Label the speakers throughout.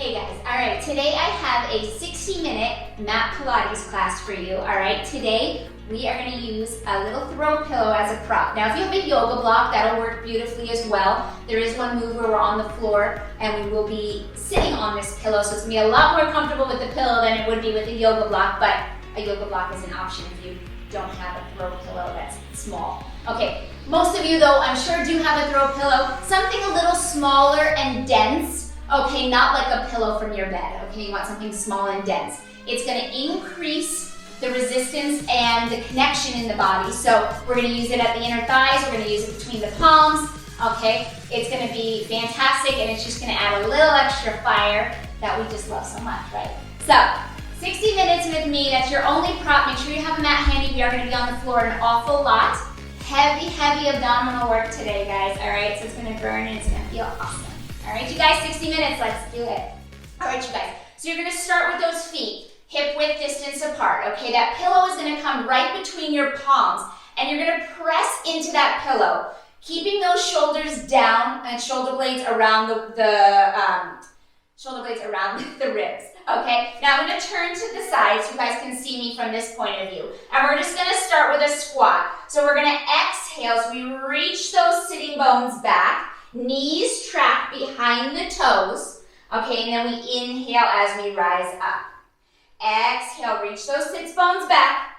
Speaker 1: Okay guys, all right, today I have a 60-minute mat Pilates class for you, all right? Today we are gonna use a little throw pillow as a prop. Now if you have a yoga block, that'll work beautifully as well. There is one move where we're on the floor and we will be sitting on this pillow, so it's gonna be a lot more comfortable with the pillow than it would be with a yoga block, but a yoga block is an option if you don't have a throw pillow that's small. Okay, most of you though, I'm sure do have a throw pillow, something a little smaller and dense. Okay, not like a pillow from your bed, okay? You want something small and dense. It's gonna increase the resistance and the connection in the body. So we're gonna use it at the inner thighs, we're gonna use it between the palms, okay? It's gonna be fantastic and it's just gonna add a little extra fire that we just love so much, right? So, 60 minutes with me, that's your only prop. Make sure you have a mat handy. We are gonna be on the floor an awful lot. Heavy, heavy abdominal work today, guys, all right? So it's gonna burn and it's gonna feel awesome. All right, you guys, 60 minutes, let's do it. All right, you guys, so you're gonna start with those feet, hip width distance apart, okay? That pillow is gonna come right between your palms, and you're gonna press into that pillow, keeping those shoulders down and shoulder blades around the ribs, okay? Now I'm gonna turn to the side so you guys can see me from this point of view. And we're just gonna start with a squat. So we're gonna exhale, so we reach those sitting bones back, knees track behind the toes, okay, and then we inhale as we rise up. Exhale, reach those sits bones back.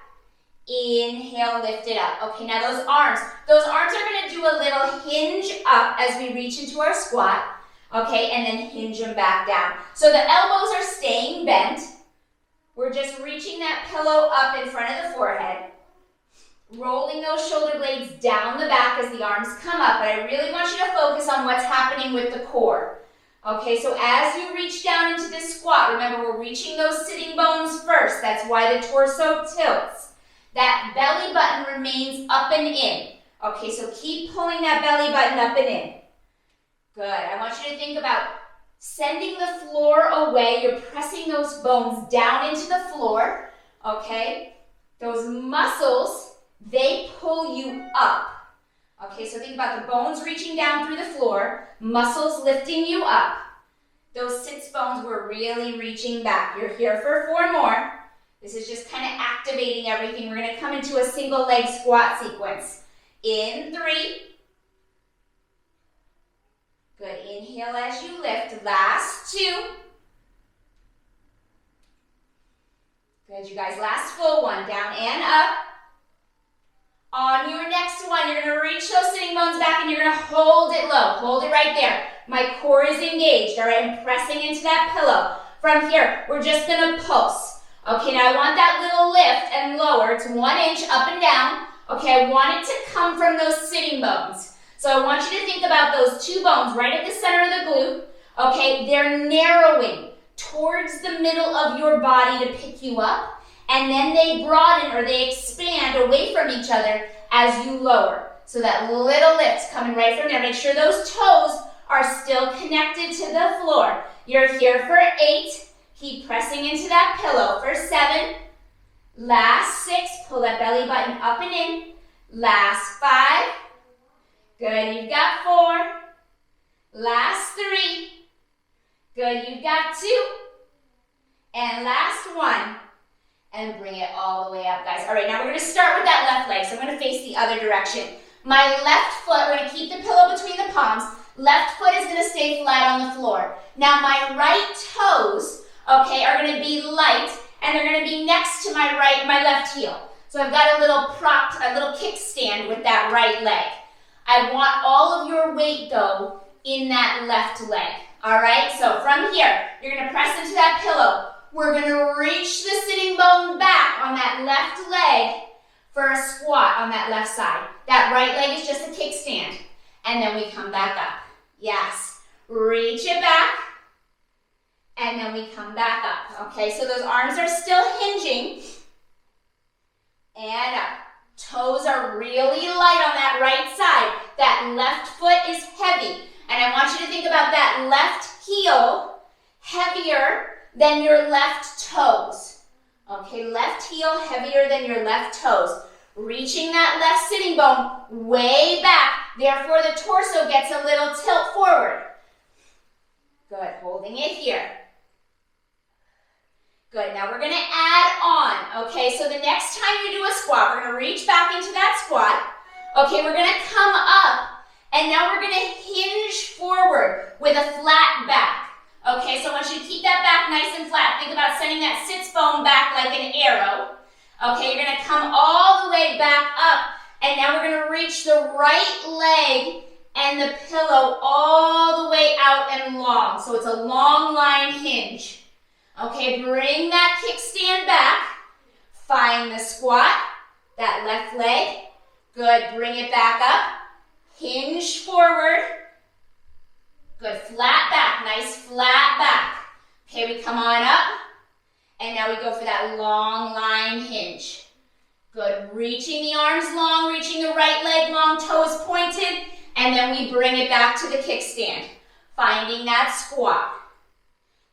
Speaker 1: Inhale, lift it up. Okay, now those arms are gonna do a little hinge up as we reach into our squat, okay, and then hinge them back down. So the elbows are staying bent. We're just reaching that pillow up in front of the forehead. Rolling those shoulder blades down the back as the arms come up, but I really want you to focus on what's happening with the core. Okay, so as you reach down into this squat, remember we're reaching those sitting bones first. That's why the torso tilts. That belly button remains up and in. Okay, so keep pulling that belly button up and in. Good, I want you to think about sending the floor away. You're pressing those bones down into the floor, okay? Those muscles, they pull you up. Okay, so think about the bones reaching down through the floor, muscles lifting you up. Those sits bones were really reaching back. You're here for 4 more. This is just kind of activating everything. We're going to come into a single leg squat sequence. In 3. Good, inhale as you lift. Last 2. Good, you guys, last full one. Down and up. On your next one, you're gonna reach those sitting bones back and you're gonna hold it low. Hold it right there. My core is engaged, all right? I'm pressing into that pillow. From here, we're just gonna pulse. Okay, now I want that little lift and lower. It's 1 inch up and down. Okay, I want it to come from those sitting bones. So I want you to think about those 2 bones right at the center of the glute. Okay, they're narrowing towards the middle of your body to pick you up. And then they broaden or they expand away from each other as you lower. So that little lift's coming right from there. Make sure those toes are still connected to the floor. You're here for 8. Keep pressing into that pillow for 7. Last 6. Pull that belly button up and in. Last 5. Good, you've got 4. Last 3. Good, you've got 2. And last 1. And bring it all the way up, guys. All right, now we're gonna start with that left leg. So I'm gonna face the other direction. My left foot, we're gonna keep the pillow between the palms. Left foot is gonna stay flat on the floor. Now my right toes, okay, are gonna be light and they're gonna be next to my left heel. So I've got a little kickstand with that right leg. I want all of your weight though in that left leg. All right, so from here, you're gonna press into that pillow. We're gonna reach the sitting bone back on that left leg for a squat on that left side. That right leg is just a kickstand. And then we come back up. Yes, reach it back. And then we come back up. Okay, so those arms are still hinging. And up. Toes are really light on that right side. That left foot is heavy. And I want you to think about that left heel heavier than your left toes. Okay, left heel heavier than your left toes. Reaching that left sitting bone way back. Therefore, the torso gets a little tilt forward. Good, holding it here. Good, now we're gonna add on, okay? So the next time you do a squat, we're gonna reach back into that squat. Okay, we're gonna come up, and now we're gonna hinge forward with a flat back. Okay, so I want you to keep that back nice and flat. Think about sending that sits bone back like an arrow. Okay, you're gonna come all the way back up, and now we're gonna reach the right leg and the pillow all the way out and long. So it's a long line hinge. Okay, bring that kickstand back. Find the squat, that left leg. Good, bring it back up. Hinge forward. Good, flat back, nice flat back. Okay, we come on up. And now we go for that long line hinge. Good, reaching the arms long, reaching the right leg long, toes pointed. And then we bring it back to the kickstand. Finding that squat.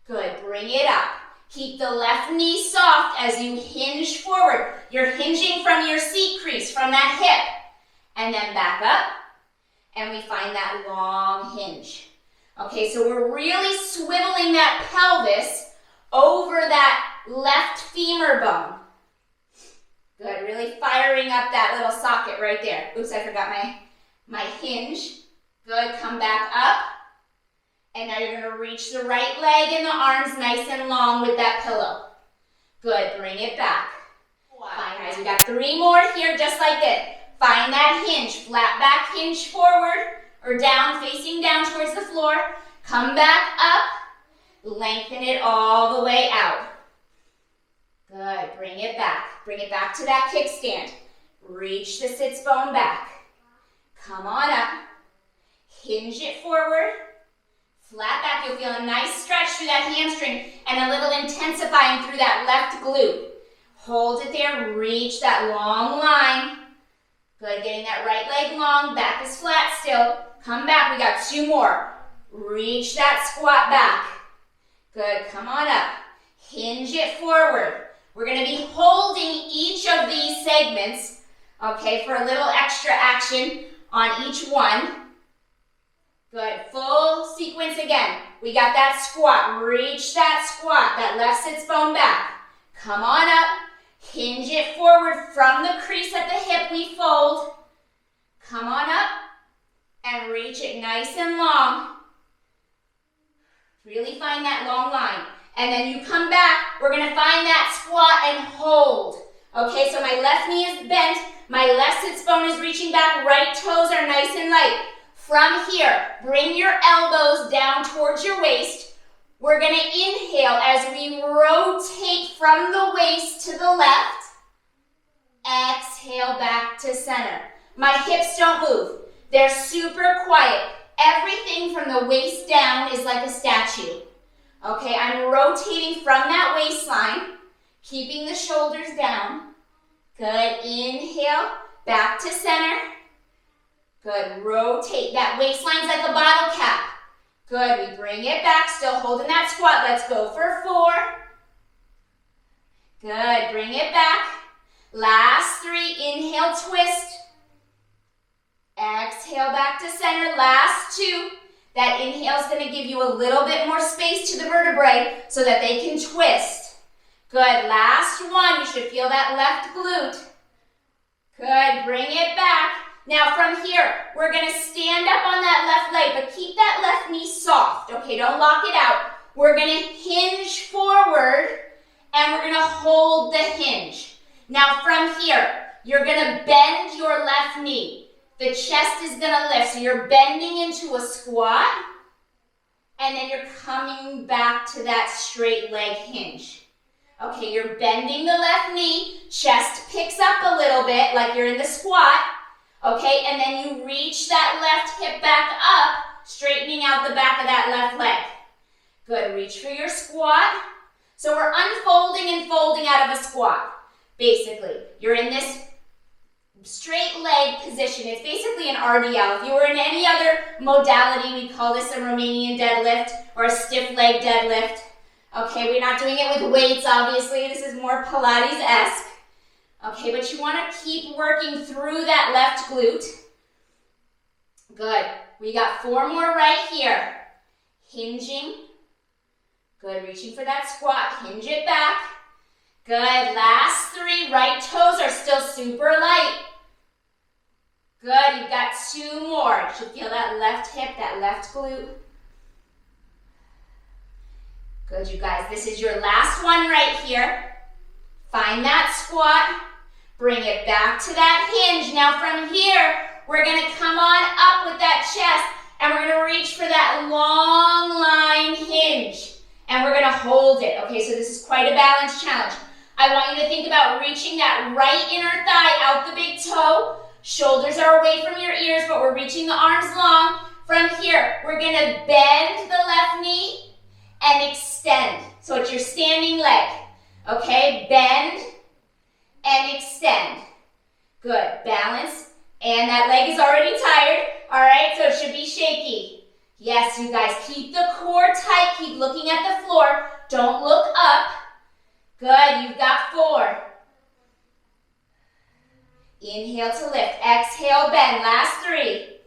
Speaker 1: Good, bring it up. Keep the left knee soft as you hinge forward. You're hinging from your seat crease, from that hip. And then back up. And we find that long hinge. Okay, so we're really swiveling that pelvis over that left femur bone. Good, really firing up that little socket right there. Oops, I forgot my hinge. Good, come back up. And now you're gonna reach the right leg and the arms nice and long with that pillow. Good, bring it back. Fine, guys, we got 3 more here just like this. Find that hinge, flat back hinge forward or down, facing down towards the floor. Come back up, lengthen it all the way out. Good, bring it back. Bring it back to that kickstand. Reach the sits bone back. Come on up, hinge it forward. Flat back, you'll feel a nice stretch through that hamstring and a little intensifying through that left glute. Hold it there, reach that long line. Good, getting that right leg long, back is flat still. Come back, we got 2 more. Reach that squat back. Good, come on up. Hinge it forward. We're gonna be holding each of these segments, okay, for a little extra action on each one. Good, full sequence again. We got that squat, reach that squat, that left sits bone back. Come on up, hinge it forward from the crease at the hip, we fold. Come on up and reach it nice and long. Really find that long line. And then you come back, we're gonna find that squat and hold. Okay, so my left knee is bent, my left sits bone is reaching back, right toes are nice and light. From here, bring your elbows down towards your waist. We're gonna inhale as we rotate from the waist to the left. Exhale back to center. My hips don't move. They're super quiet. Everything from the waist down is like a statue. Okay, I'm rotating from that waistline, keeping the shoulders down. Good, inhale, back to center. Good, rotate. That waistline's like a bottle cap. Good, we bring it back, still holding that squat. Let's go for 4. Good, bring it back. Last 3, inhale, twist. Exhale back to center, last 2. That inhale is going to give you a little bit more space to the vertebrae so that they can twist. Good, last 1. You should feel that left glute. Good, bring it back. Now from here, we're gonna stand up on that left leg, but keep that left knee soft, okay? Don't lock it out. We're gonna hinge forward, and we're gonna hold the hinge. Now from here, you're gonna bend your left knee. The chest is gonna lift, so you're bending into a squat, and then you're coming back to that straight leg hinge. Okay, you're bending the left knee, chest picks up a little bit, like you're in the squat. Okay, and then you reach that left hip back up, straightening out the back of that left leg. Good, reach for your squat. So we're unfolding and folding out of a squat. Basically, you're in this straight leg position. It's basically an RDL. If you were in any other modality, we call this a Romanian deadlift or a stiff leg deadlift. Okay, we're not doing it with weights, obviously. This is more Pilates-esque. Okay, but you want to keep working through that left glute. Good. We got 4 more right here. Hinging. Good, reaching for that squat, hinge it back. Good, last 3, right toes are still super light. Good, you've got 2 more. You should feel that left hip, that left glute. Good, you guys, this is your last one right here. Find that squat, bring it back to that hinge. Now from here, we're gonna come on up with that chest and we're gonna reach for that long line hinge. And we're gonna hold it. Okay, so this is quite a balanced challenge. I want you to think about reaching that right inner thigh out the big toe. Shoulders are away from your ears, but we're reaching the arms long. From here, we're gonna bend the left knee and extend. So it's your standing leg. Okay, bend and extend. Good, balance. And that leg is already tired. All right, so it should be shaky. Yes, you guys, keep the core tight. Keep looking at the floor. Don't look up. Good, you've got 4. Inhale to lift. Exhale, bend. Last 3.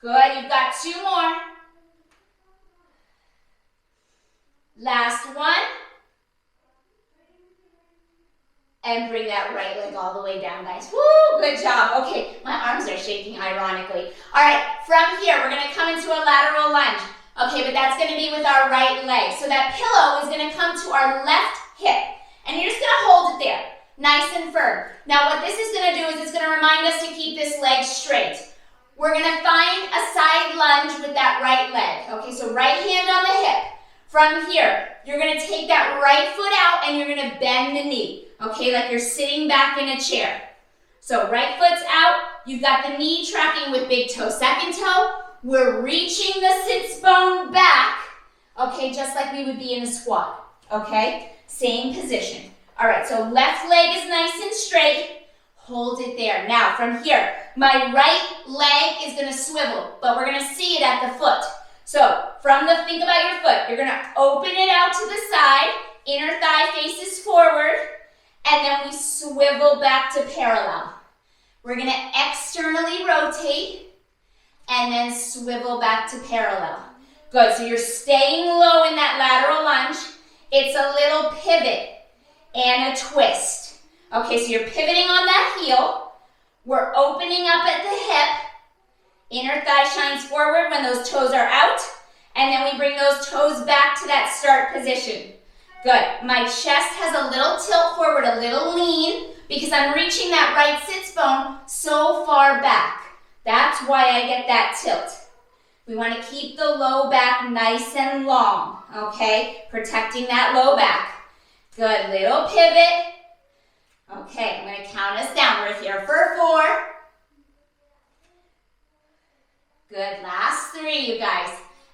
Speaker 1: Good, you've got 2 more. Last 1. And bring that right leg all the way down, guys. Woo, good job. Okay, my arms are shaking, ironically. All right, from here, we're gonna come into a lateral lunge. Okay, but that's gonna be with our right leg. So that pillow is gonna come to our left hip. And you're just gonna hold it there, nice and firm. Now what this is gonna do is it's gonna remind us to keep this leg straight. We're gonna find a side lunge with that right leg. Okay, so right hand on the hip. From here, you're gonna take that right foot out and you're gonna bend the knee. Okay, like you're sitting back in a chair. So right foot's out, you've got the knee tracking with big toe, second toe. We're reaching the sits bone back, okay, just like we would be in a squat, okay? Same position. All right, so left leg is nice and straight. Hold it there. Now from here, my right leg is gonna swivel, but we're gonna see it at the foot. So think about your foot. You're gonna open it out to the side, inner thigh faces forward, and then we swivel back to parallel. We're gonna externally rotate and then swivel back to parallel. Good, so you're staying low in that lateral lunge. It's a little pivot and a twist. Okay, so you're pivoting on that heel. We're opening up at the hip. Inner thigh shines forward when those toes are out. And then we bring those toes back to that start position. Good. My chest has a little tilt forward, a little lean, because I'm reaching that right sits bone so far back. That's why I get that tilt. We want to keep the low back nice and long, okay? Protecting that low back. Good. Little pivot. Okay, I'm going to count us down. We're here for 4. Good. Last 3, you guys.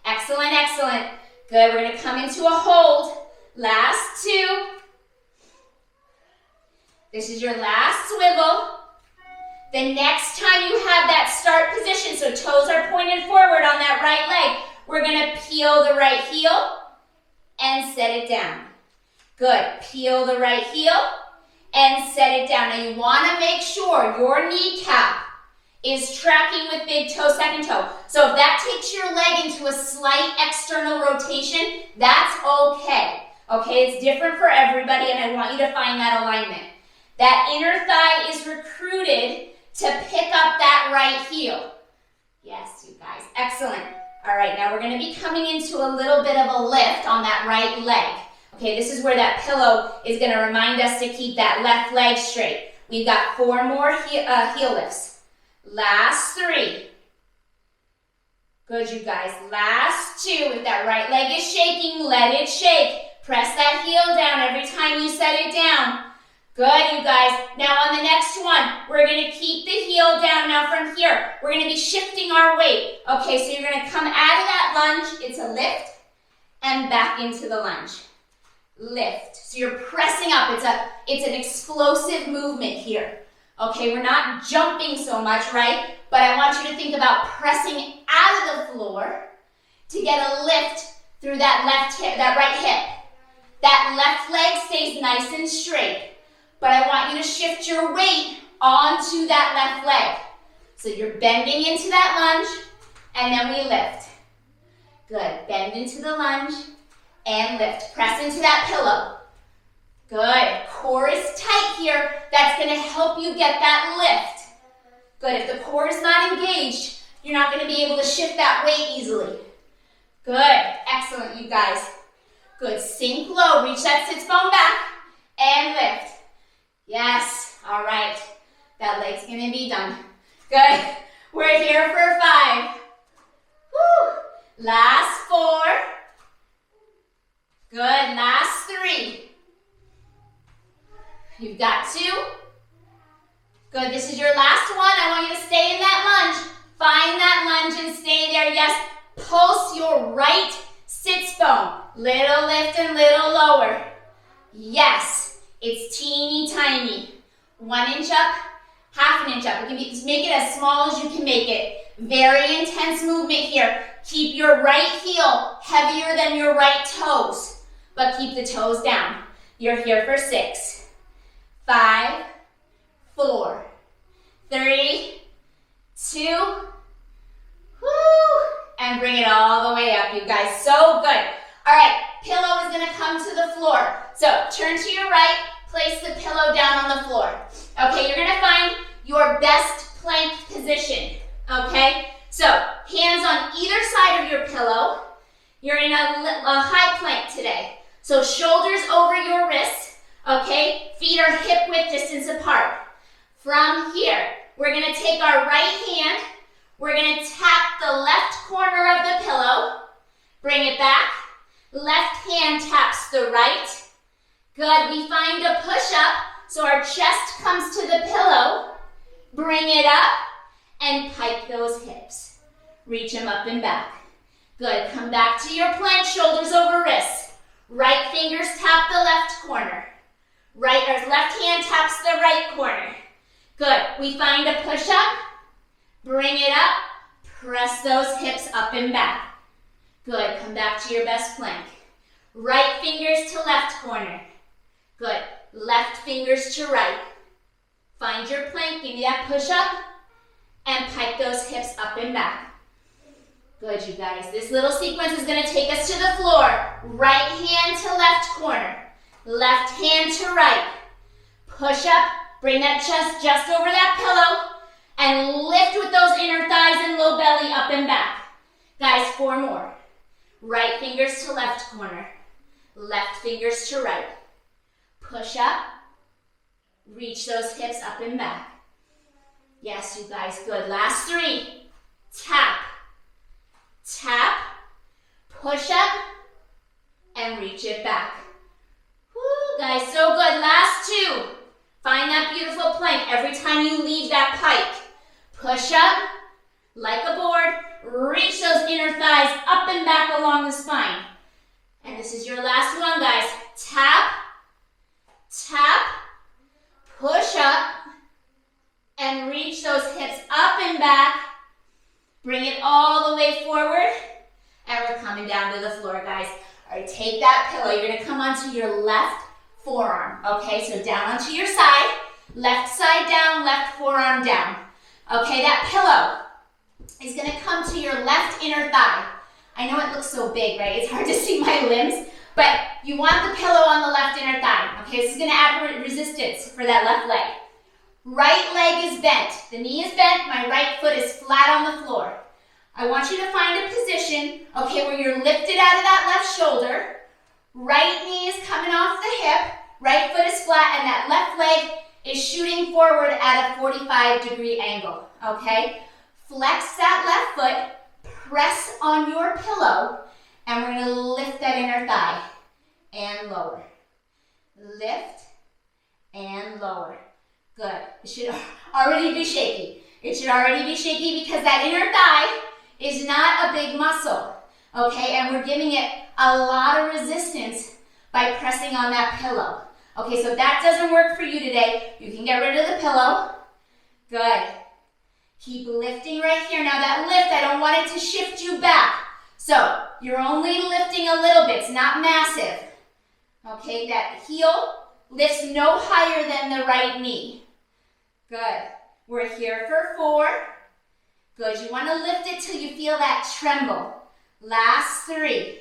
Speaker 1: Excellent, excellent. Good. We're going to come into a hold. Last 2. This is your last swivel. The next time you have that start position, so toes are pointed forward on that right leg, we're going to peel the right heel and set it down. Good. Peel the right heel and set it down. Now you want to make sure your kneecap is tracking with big toe, second toe. So if that takes your leg into a slight external rotation, that's okay. Okay, it's different for everybody, and I want you to find that alignment. That inner thigh is recruited to pick up that right heel. Yes, you guys, excellent. All right, now we're going to be coming into a little bit of a lift on that right leg. Okay, this is where that pillow is going to remind us to keep that left leg straight. We've got 4 more heel lifts. Last 3. Good, you guys. Last 2. If that right leg is shaking, let it shake. Press that heel down every time you set it down. Good, you guys. Now on the next one, we're going to keep the heel down. Now from here, we're going to be shifting our weight. Okay, so you're going to come out of that lunge. It's a lift and back into the lunge. Lift. So you're pressing up. It's an explosive movement here. Okay, we're not jumping so much, right? But I want you to think about pressing out of the floor to get a lift through that left hip, that right hip. That left leg stays nice and straight. But I want you to shift your weight onto that left leg. So you're bending into that lunge, and then we lift. Good. Bend into the lunge, and lift. Press into that pillow. Good. Core is tight here. That's going to help you get that lift. Good. If the core is not engaged, you're not going to be able to shift that weight easily. Good. Excellent, you guys. Good. Sink low. Reach that sits bone back and lift. Yes. All right. That leg's going to be done. Good. We're here for 5. Woo. Last 4. Good. Last 3. You've got 2. Good. This is your last one. I want you to stay in that lunge. Find that lunge and stay there. Yes. Pulse your right sits bone. Little lift and little lower. Yes. It's teeny tiny. 1 inch up, half an inch up. Make it as small as you can make it. Very intense movement here. Keep your right heel heavier than your right toes, but keep the toes down. You're here for 6, 5, 4, 3, 2, woo, and bring it all the way up, you guys. So good. All right, pillow is gonna come to the floor. So turn to your right, place the pillow down on the floor. Okay, you're gonna find your best plank position, okay? So hands on either side of your pillow. You're in a high plank today. So shoulders over your wrists, okay? Feet are hip width distance apart. From here, we're gonna take our right hand, we're gonna tap the left corner of the pillow, bring it back, left hand taps the right. Good, we find a push-up, so our chest comes to the pillow, bring it up, and pike those hips. Reach them up and back. Good, come back to your plank, shoulders over wrists. Right fingers tap the left corner. Left hand taps the right corner. Good, we find a push-up, bring it up, press those hips up and back. Good, come back to your best plank. Right fingers to left corner. Good, left fingers to right. Find your plank, give me that push-up, and pike those hips up and back. Good, you guys. This little sequence is gonna take us to the floor. Right hand to left corner. Left hand to right. Push up, bring that chest just over that pillow, and lift with those inner thighs and low belly up and back. Guys, 4 more. Right fingers to left corner. Left fingers to right. Push up, reach those hips up and back. Yes, you guys, good. Last 3. Tap, tap, push up, and reach it back. Woo, guys, so good. Last 2. Find that beautiful plank every time you leave that pike. Push up, like a board, reach those inner thighs up and back along the spine. And this is your last one, guys. Tap, tap, push up, and reach those hips up and back. Bring it all the way forward, and we're coming down to the floor, guys. All right, take that pillow. You're gonna come onto your left forearm, okay? So down onto your side, left side down, left forearm down. Okay, that pillow is gonna come to your left inner thigh. I know it looks so big, right? It's hard to see my limbs, but you want the pillow on the left inner thigh. Okay, this is gonna add resistance for that left leg. Right leg is bent. The knee is bent, my right foot is flat on the floor. I want you to find a position, okay, where you're lifted out of that left shoulder. Right knee is coming off the hip, right foot is flat, and that left leg is shooting forward at a 45-degree angle, okay? Flex that left foot, press on your pillow, and we're gonna lift that inner thigh and lower. Lift and lower. Good. It should already be shaky. It should already be shaky because that inner thigh is not a big muscle, okay? And we're giving it a lot of resistance by pressing on that pillow. Okay, so if that doesn't work for you today, you can get rid of the pillow. Good. Keep lifting right here. Now that lift, I don't want it to shift you back. So you're only lifting a little bit. It's not massive. Okay, that heel lifts no higher than the right knee. Good. We're here for 4. Good. You want to lift it till you feel that tremble. Last 3.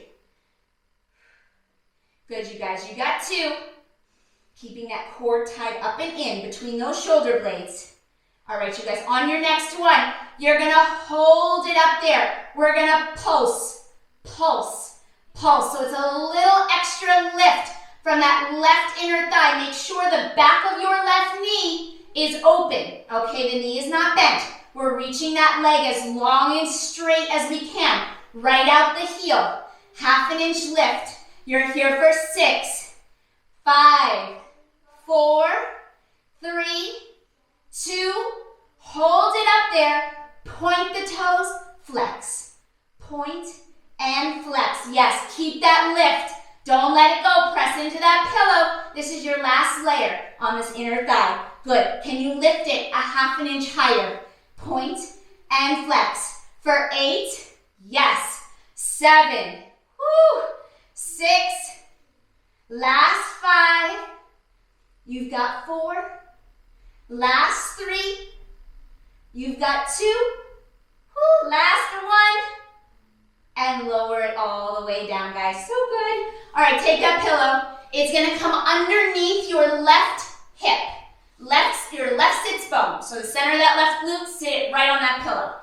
Speaker 1: Good, you guys, you got 2. Keeping that core tied up and in between those shoulder blades. All right, you guys, on your next one, you're gonna hold it up there. We're gonna pulse, pulse, pulse. So it's a little extra lift from that left inner thigh. Make sure the back of your left knee is open, okay? The knee is not bent. We're reaching that leg as long and straight as we can. Right out the heel. Half an inch lift. You're here for 6, 5, 4, 3, 2, hold it up there. Point the toes, flex. Point and flex. Yes, keep that lift. Don't let it go. Press into that pillow. This is your last layer on this inner thigh. Good. Can you lift it a half an inch higher? Point and flex. For 8, yes. 7, woo, 6, last 5, you've got 4, last 3, you've got 2, woo, last 1, and lower it all the way down, guys. So good. All right, take that pillow. It's gonna come underneath your left hip, your left sits bone. So the center of that left glute, sit right on that pillow.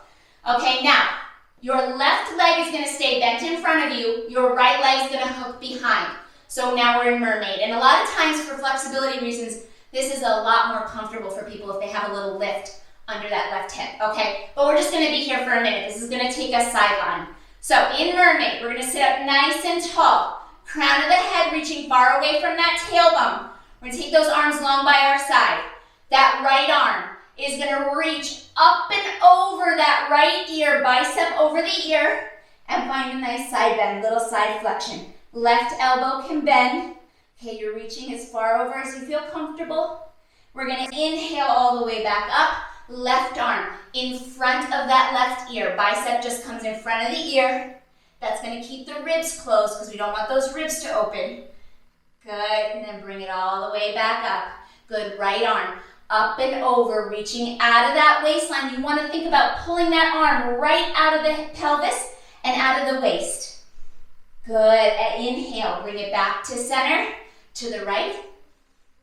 Speaker 1: Okay, now, your left leg is gonna stay bent in front of you. Your right leg is gonna hook behind. So now we're in Mermaid. And a lot of times for flexibility reasons, this is a lot more comfortable for people if they have a little lift under that left hip, okay? But we're just gonna be here for a minute. This is gonna take us sideline. So in Mermaid, we're gonna sit up nice and tall. Crown of the head reaching far away from that tailbone. We're gonna take those arms long by our side. That right arm is gonna reach up and over that right ear, bicep over the ear, and find a nice side bend, little side flexion. Left elbow can bend. Okay, you're reaching as far over as you feel comfortable. We're gonna inhale all the way back up. Left arm in front of that left ear. Bicep just comes in front of the ear. That's gonna keep the ribs closed because we don't want those ribs to open. Good, and then bring it all the way back up. Good, right arm up and over, reaching out of that waistline. You wanna think about pulling that arm right out of the pelvis and out of the waist. Good, inhale, bring it back to center, to the right,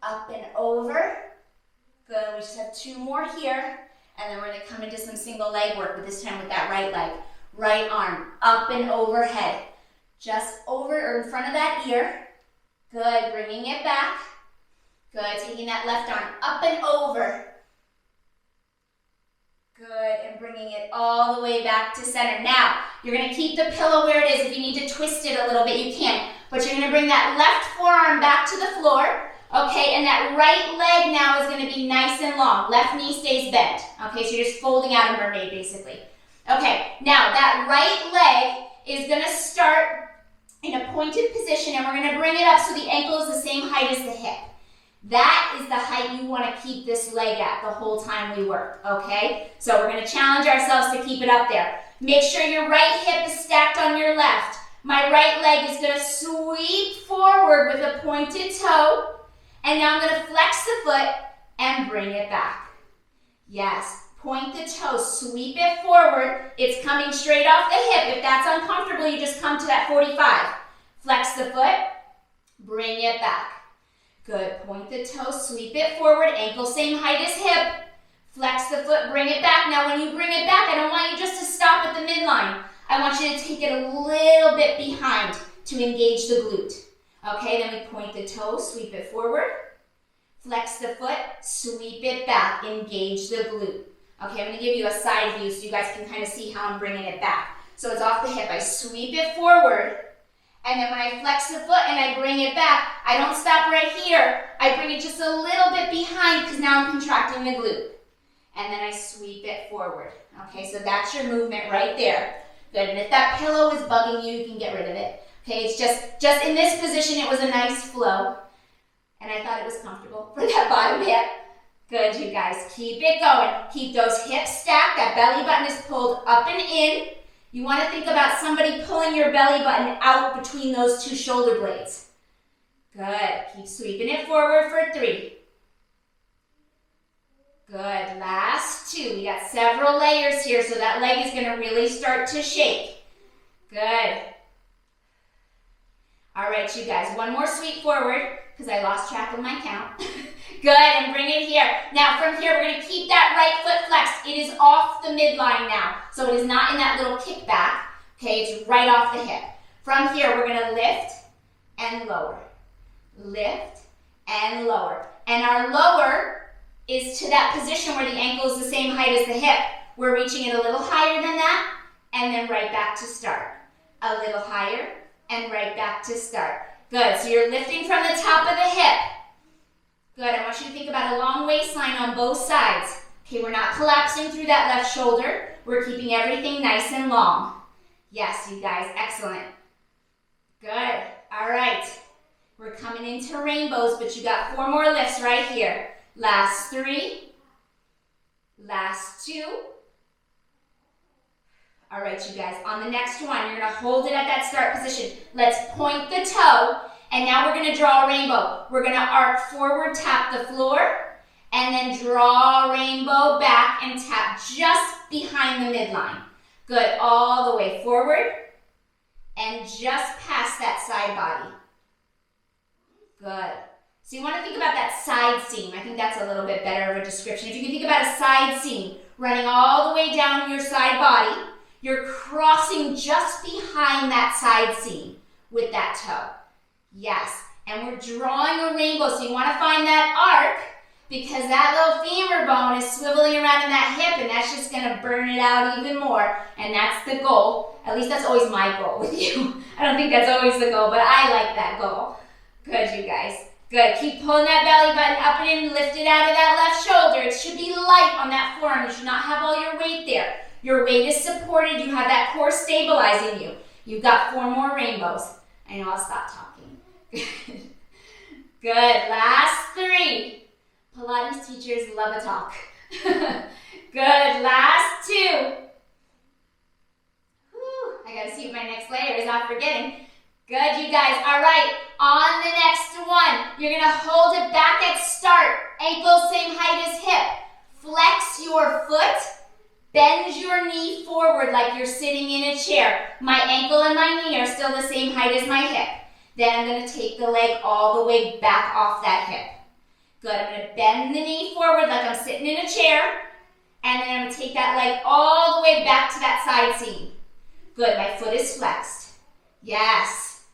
Speaker 1: up and over. Good, we just have 2 more here, and then we're gonna come into some single leg work, but this time with that right leg. Right arm, up and overhead, just over or in front of that ear. Good, bringing it back. Good, taking that left arm up and over. Good, and bringing it all the way back to center. Now, you're gonna keep the pillow where it is. If you need to twist it a little bit, you can. But you're gonna bring that left forearm back to the floor, okay? And that right leg now is gonna be nice and long. Left knee stays bent, okay? So you're just folding out a mermaid, basically. Okay, now that right leg is gonna start in a pointed position, and we're gonna bring it up so the ankle is the same height as the hip. That is the height you wanna keep this leg at the whole time we work, okay? So we're gonna challenge ourselves to keep it up there. Make sure your right hip is stacked on your left. My right leg is gonna sweep forward with a pointed toe, and now I'm gonna flex the foot and bring it back. Yes, point the toe, sweep it forward. It's coming straight off the hip. If that's uncomfortable, you just come to that 45. Flex the foot, bring it back. Good, point the toe, sweep it forward, ankle same height as hip. Flex the foot, bring it back. Now when you bring it back, I don't want you just to stop at the midline. I want you to take it a little bit behind to engage the glute. Okay, then we point the toe, sweep it forward. Flex the foot, sweep it back, engage the glute. Okay, I'm gonna give you a side view so you guys can kind of see how I'm bringing it back. So it's off the hip, I sweep it forward, and then when I flex the foot and I bring it back, I don't stop right here. I bring it just a little bit behind because now I'm contracting the glute. And then I sweep it forward. Okay, so that's your movement right there. Good, and if that pillow is bugging you, you can get rid of it. Okay, it's just in this position, it was a nice flow. And I thought it was comfortable for that bottom hip. Good, you guys, keep it going. Keep those hips stacked, that belly button is pulled up and in. You want to think about somebody pulling your belly button out between those 2 shoulder blades. Good, keep sweeping it forward for 3. Good, last 2. We got several layers here, so that leg is gonna really start to shake. Good. All right, you guys, one more sweep forward, because I lost track of my count. Good, and bring it here. Now from here, we're gonna keep that right foot flexed. It is off the midline now, so it is not in that little kickback. Okay, it's right off the hip. From here, we're gonna lift and lower. Lift and lower. And our lower is to that position where the ankle is the same height as the hip. We're reaching it a little higher than that, and then right back to start. A little higher, and right back to start. Good, so you're lifting from the top of the hip. Good, I want you to think about a long waistline on both sides. Okay, we're not collapsing through that left shoulder. We're keeping everything nice and long. Yes, you guys, excellent. Good, all right. We're coming into rainbows, but you got 4 more lifts right here. Last 3, last 2. All right, you guys, on the next one, you're gonna hold it at that start position. Let's point the toe, and now we're gonna draw a rainbow. We're gonna arc forward, tap the floor, and then draw a rainbow back and tap just behind the midline. Good, all the way forward, and just past that side body. Good. So you want to think about that side seam. I think that's a little bit better of a description. If you can think about a side seam running all the way down your side body, you're crossing just behind that side seam with that toe. Yes, and we're drawing a rainbow, so you want to find that arc because that little femur bone is swiveling around in that hip, and that's just going to burn it out even more, and that's the goal. At least that's always my goal with you. I don't think that's always the goal, but I like that goal. Good, you guys. Good. Keep pulling that belly button up and in, lift it out of that left shoulder. It should be light on that forearm. You should not have all your weight there. Your weight is supported. You have that core stabilizing you. You've got 4 more rainbows. I know, I'll stop talking. Good. Last 3. Pilates teachers love a talk. Good. Last 2. Whew. I gotta see if my next layer is not forgetting. Good, you guys. All right. On the next one, you're gonna hold it back at start. Ankle same height as hip. Flex your foot. Bend your knee forward like you're sitting in a chair. My ankle and my knee are still the same height as my hip. Then I'm going to take the leg all the way back off that hip. Good, I'm going to bend the knee forward like I'm sitting in a chair. And then I'm going to take that leg all the way back to that side seam. Good, my foot is flexed. Yes,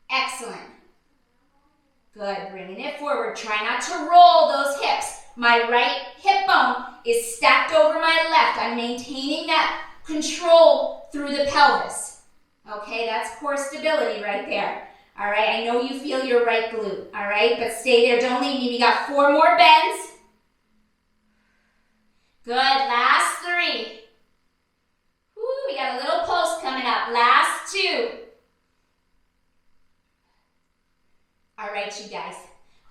Speaker 1: excellent. Good, bringing it forward. Try not to roll those hips. My right hip bone is stacked over my left. I'm maintaining that control through the pelvis. Okay, that's core stability right there. All right, I know you feel your right glute. All right, but stay there. Don't leave me. We got 4 more bends. Good, last 3. Woo, we got a little pulse coming up. Last 2. All right, you guys.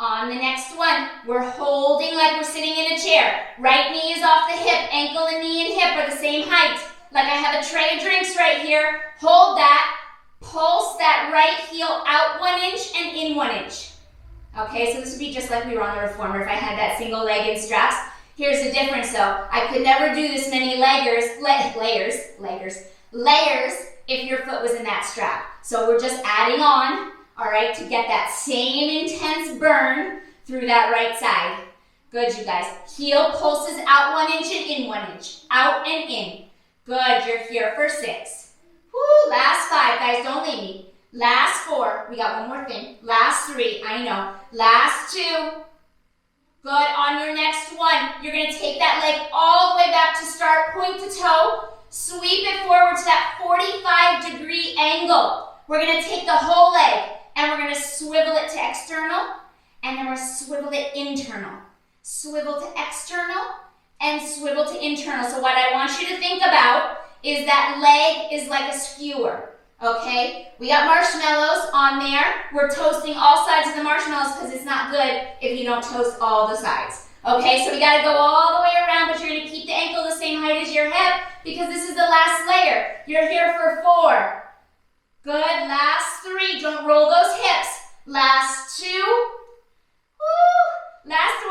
Speaker 1: On the next one, we're holding like we're sitting in a chair. Right knee is off the hip. Ankle and knee and hip are the same height. Like I have a tray of drinks right here. Hold that. Pulse that right heel out 1 inch and in 1 inch. Okay, so this would be just like we were on the reformer if I had that single leg in straps. Here's the difference though. I could never do this many layers if your foot was in that strap. So we're just adding on. All right, to get that same intense burn through that right side. Good, you guys. Heel pulses out 1 inch and in 1 inch. Out and in. Good, you're here for 6. Woo, last 5, guys, don't leave me. Last 4, we got one more thing. Last 3, I know. Last 2. Good, on your next one, you're gonna take that leg all the way back to start, point to toe, sweep it forward to that 45-degree angle. We're gonna take the whole leg, and we're going to swivel it to external, and then we're going to swivel it internal. Swivel to external, and swivel to internal. So what I want you to think about is that leg is like a skewer, okay? We got marshmallows on there. We're toasting all sides of the marshmallows because it's not good if you don't toast all the sides. Okay, so we got to go all the way around, but you're going to keep the ankle the same height as your hip because this is the last layer. You're here for 4. Good, last 3, don't roll those hips. Last 2, woo, last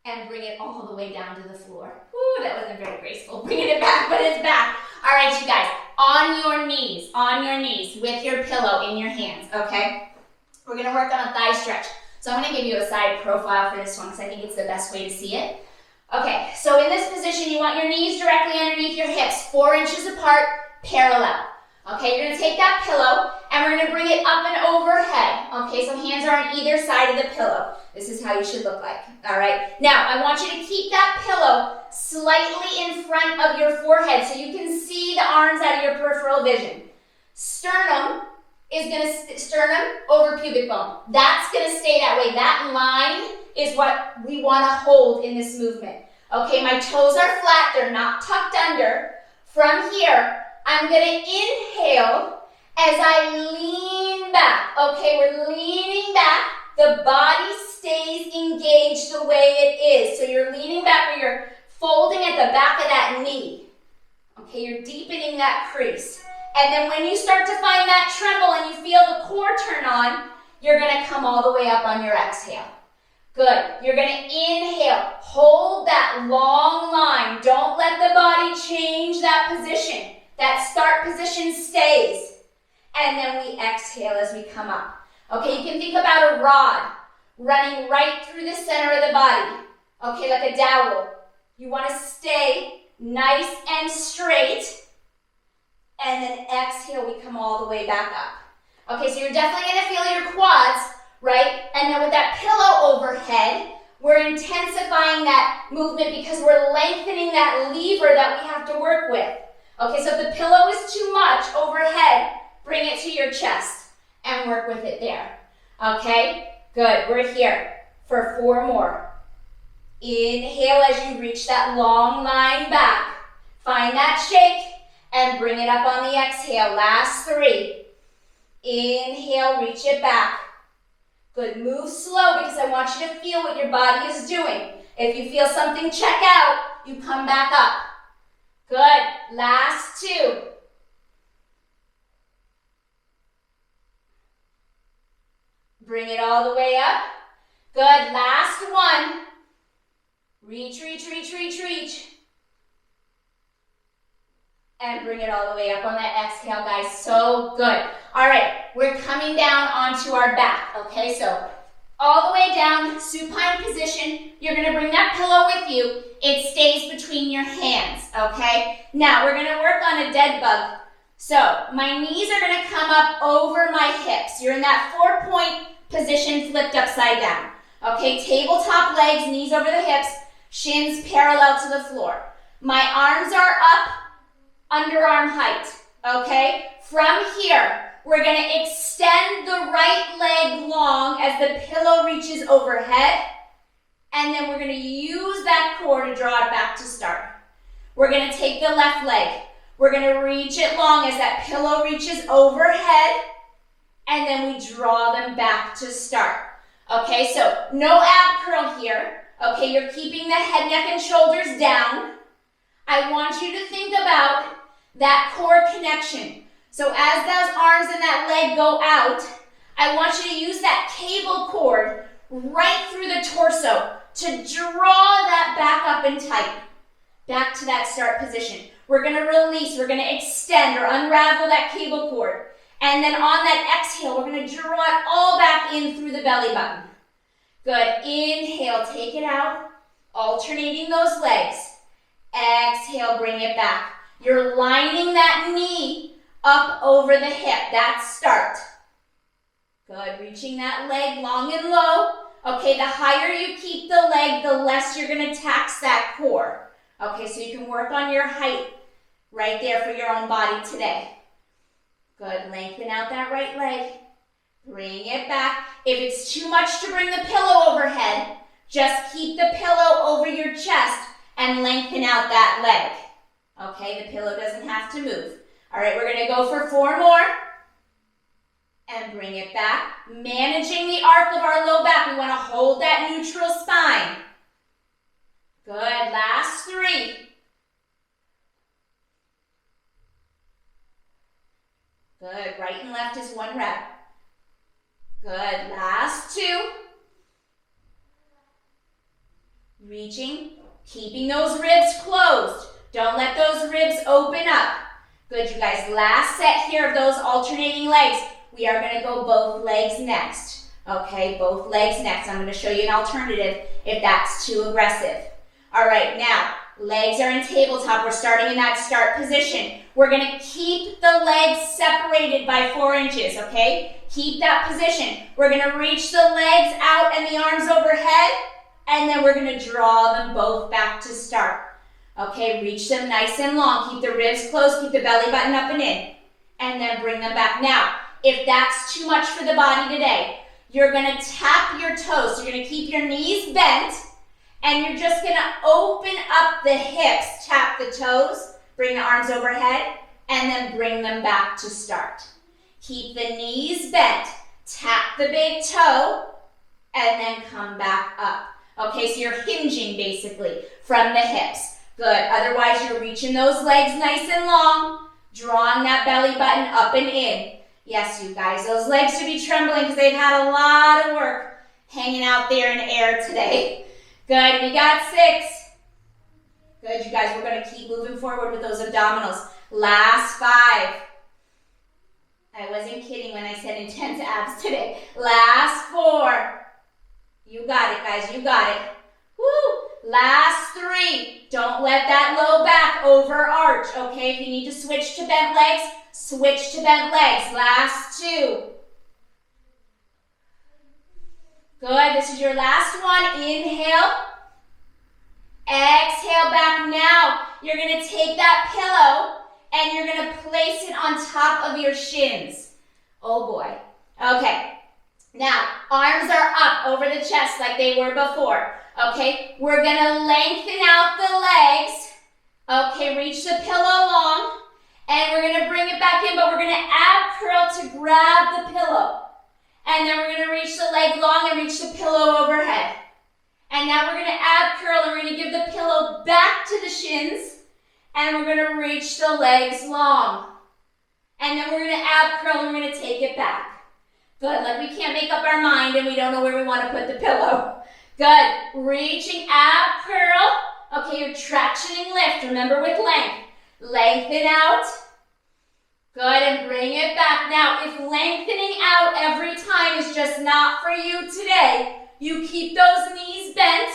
Speaker 1: 1, and bring it all the way down to the floor. Woo, that wasn't very graceful, bringing it back, but it's back. All right, you guys, on your knees with your pillow in your hands, okay? We're gonna work on a thigh stretch. So I'm gonna give you a side profile for this one because I think it's the best way to see it. Okay, so in this position, you want your knees directly underneath your hips, 4 inches apart, parallel. Okay, you're gonna take that pillow and we're gonna bring it up and overhead. Okay, so hands are on either side of the pillow. This is how you should look like, all right? Now, I want you to keep that pillow slightly in front of your forehead so you can see the arms out of your peripheral vision. Sternum over pubic bone. That's gonna stay that way. That line is what we wanna hold in this movement. Okay, my toes are flat, they're not tucked under. From here, I'm gonna inhale as I lean back. Okay, we're leaning back. The body stays engaged the way it is. So you're leaning back where you're folding at the back of that knee. Okay, you're deepening that crease. And then when you start to find that tremble and you feel the core turn on, you're gonna come all the way up on your exhale. Good. You're gonna inhale. Hold that long line. Don't let the body change that position. That start position stays. And then we exhale as we come up. Okay, you can think about a rod running right through the center of the body. Okay, like a dowel. You want to stay nice and straight. And then exhale, we come all the way back up. Okay, so you're definitely going to feel your quads, right? And then with that pillow overhead, we're intensifying that movement because we're lengthening that lever that we have to work with. Okay, so if the pillow is too much overhead, bring it to your chest and work with it there. Okay, good. We're here for 4 more. Inhale as you reach that long line back. Find that shake and bring it up on the exhale. Last 3. Inhale, reach it back. Good. Move slow because I want you to feel what your body is doing. If you feel something check out, you come back up. Good. Last 2. Bring it all the way up. Good. Last 1. Reach, reach, reach, reach, reach. And bring it all the way up on that exhale, guys. So good. All right. We're coming down onto our back. Okay, so all the way down, supine position. You're going to bring that pillow with you. It stays between your hands, okay? Now, we're going to work on a dead bug. So, my knees are going to come up over my hips. You're in that 4-point position flipped upside down. Okay, tabletop legs, knees over the hips, shins parallel to the floor. My arms are up, underarm height, okay? From here, we're going to extend the right leg long as the pillow reaches overhead, and then we're going to use that core to draw it back to start. We're going to take the left leg. We're going to reach it long as that pillow reaches overhead, and then we draw them back to start. Okay, so no ab curl here. Okay, you're keeping the head, neck, and shoulders down. I want you to think about that core connection. So as those arms and that leg go out, I want you to use that cable cord right through the torso to draw that back up and tight. Back to that start position. We're going to release, we're going to extend or unravel that cable cord. And then on that exhale, we're going to draw it all back in through the belly button. Good. Inhale, take it out, alternating those legs. Exhale, bring it back. You're lining that knee up over the hip. That's start. Good. Reaching that leg long and low. Okay, the higher you keep the leg, the less you're going to tax that core. Okay, so you can work on your height right there for your own body today. Good. Lengthen out that right leg. Bring it back. If it's too much to bring the pillow overhead, just keep the pillow over your chest and lengthen out that leg. Okay, the pillow doesn't have to move. All right, we're going to go for 4 more. And bring it back. Managing the arc of our low back. We want to hold that neutral spine. Good. Last 3. Good. Right and left is 1 rep. Good. Last 2. Reaching. Keeping those ribs closed. Don't let those ribs open up. Good, you guys. Last set here of those alternating legs. We are going to go both legs next. Okay, both legs next. I'm going to show you an alternative if that's too aggressive. All right, now, legs are in tabletop. We're starting in that start position. We're going to keep the legs separated by 4 inches, okay? Keep that position. We're going to reach the legs out and the arms overhead, and then we're going to draw them both back to start. Okay, reach them nice and long. Keep the ribs closed, keep the belly button up and in, and then bring them back. Now, if that's too much for the body today, you're going to tap your toes. So you're going to keep your knees bent, and you're just going to open up the hips. Tap the toes, bring the arms overhead, and then bring them back to start. Keep the knees bent, tap the big toe, and then come back up. Okay, so you're hinging basically from the hips. Good, otherwise you're reaching those legs nice and long, drawing that belly button up and in. Yes, you guys, those legs should be trembling because they've had a lot of work hanging out there in air today. Good, we got 6. Good, you guys, we're going to keep moving forward with those abdominals. Last 5. I wasn't kidding when I said intense abs today. Last 4. You got it, guys, you got it. Woo! Last 3. Don't let that low back overarch, okay? If you need to switch to bent legs, switch to bent legs. Last 2. Good, this is your last one. Inhale. Exhale back. Now, you're going to take that pillow and you're going to place it on top of your shins. Oh boy. Okay. Now, arms are up over the chest like they were before. Okay, we're going to lengthen out the legs. Okay, reach the pillow long. And we're going to bring it back in, but we're going to ab curl to grab the pillow. And then we're going to reach the leg long and reach the pillow overhead. And now we're going to ab curl and we're going to give the pillow back to the shins. And we're going to reach the legs long. And then we're going to ab curl and we're going to take it back. Good, like we can't make up our mind and we don't know where we want to put the pillow. Good, reaching ab curl. Okay, you're tractioning lift, remember with length. Lengthen out. Good, and bring it back. Now, if lengthening out every time is just not for you today, you keep those knees bent,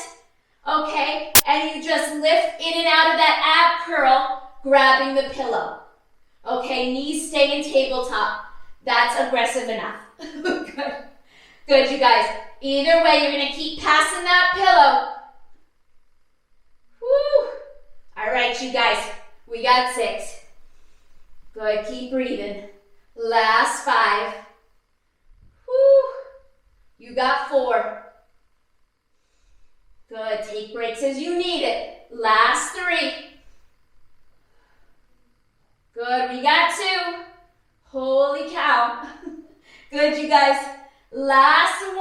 Speaker 1: okay, and you just lift in and out of that ab curl, grabbing the pillow. Okay, knees stay in tabletop. That's aggressive enough. Good. Good, you guys. Either way, you're going to keep passing that pillow. Woo. All right, you guys. We got 6. Good, keep breathing. Last 5. Woo. You got 4. Good, take breaks as you need it. Last 3. Good, we got 2. Holy cow. Good, you guys. Last 1.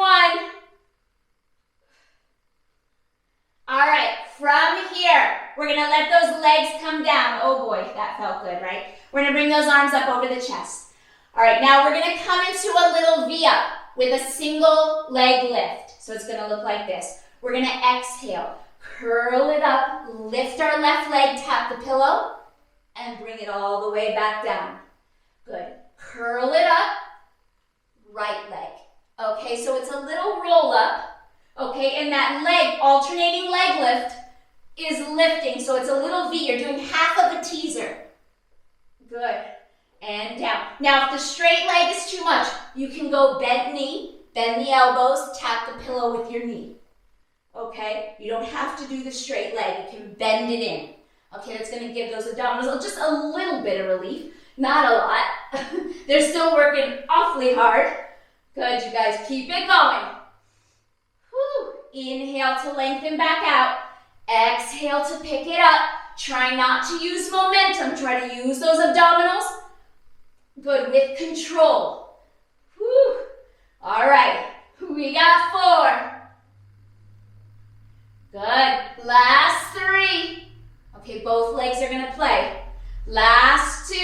Speaker 1: All right, from here, we're going to let those legs come down. Oh boy, that felt good, right? We're going to bring those arms up over the chest. All right, now we're going to come into a little V-up with a single leg lift. So it's going to look like this. We're going to exhale, curl it up, lift our left leg, tap the pillow, and bring it all the way back down. Good. Curl it up, right leg. Okay, so it's a little roll up. Okay, and that leg, alternating leg lift, is lifting. So it's a little V. You're doing half of a teaser. Good. And down. Now, if the straight leg is too much, you can go bent knee, bend the elbows, tap the pillow with your knee. Okay? You don't have to do the straight leg. You can bend it in. Okay, that's going to give those abdominals just a little bit of relief. Not a lot. They're still working awfully hard. Good, you guys. Keep it going. Whew. Inhale to lengthen back out. Exhale to pick it up. Try not to use momentum. Try to use those abdominals. Good, with control. Whew. All right, we got 4. Good, last 3. Okay, both legs are gonna play. Last 2.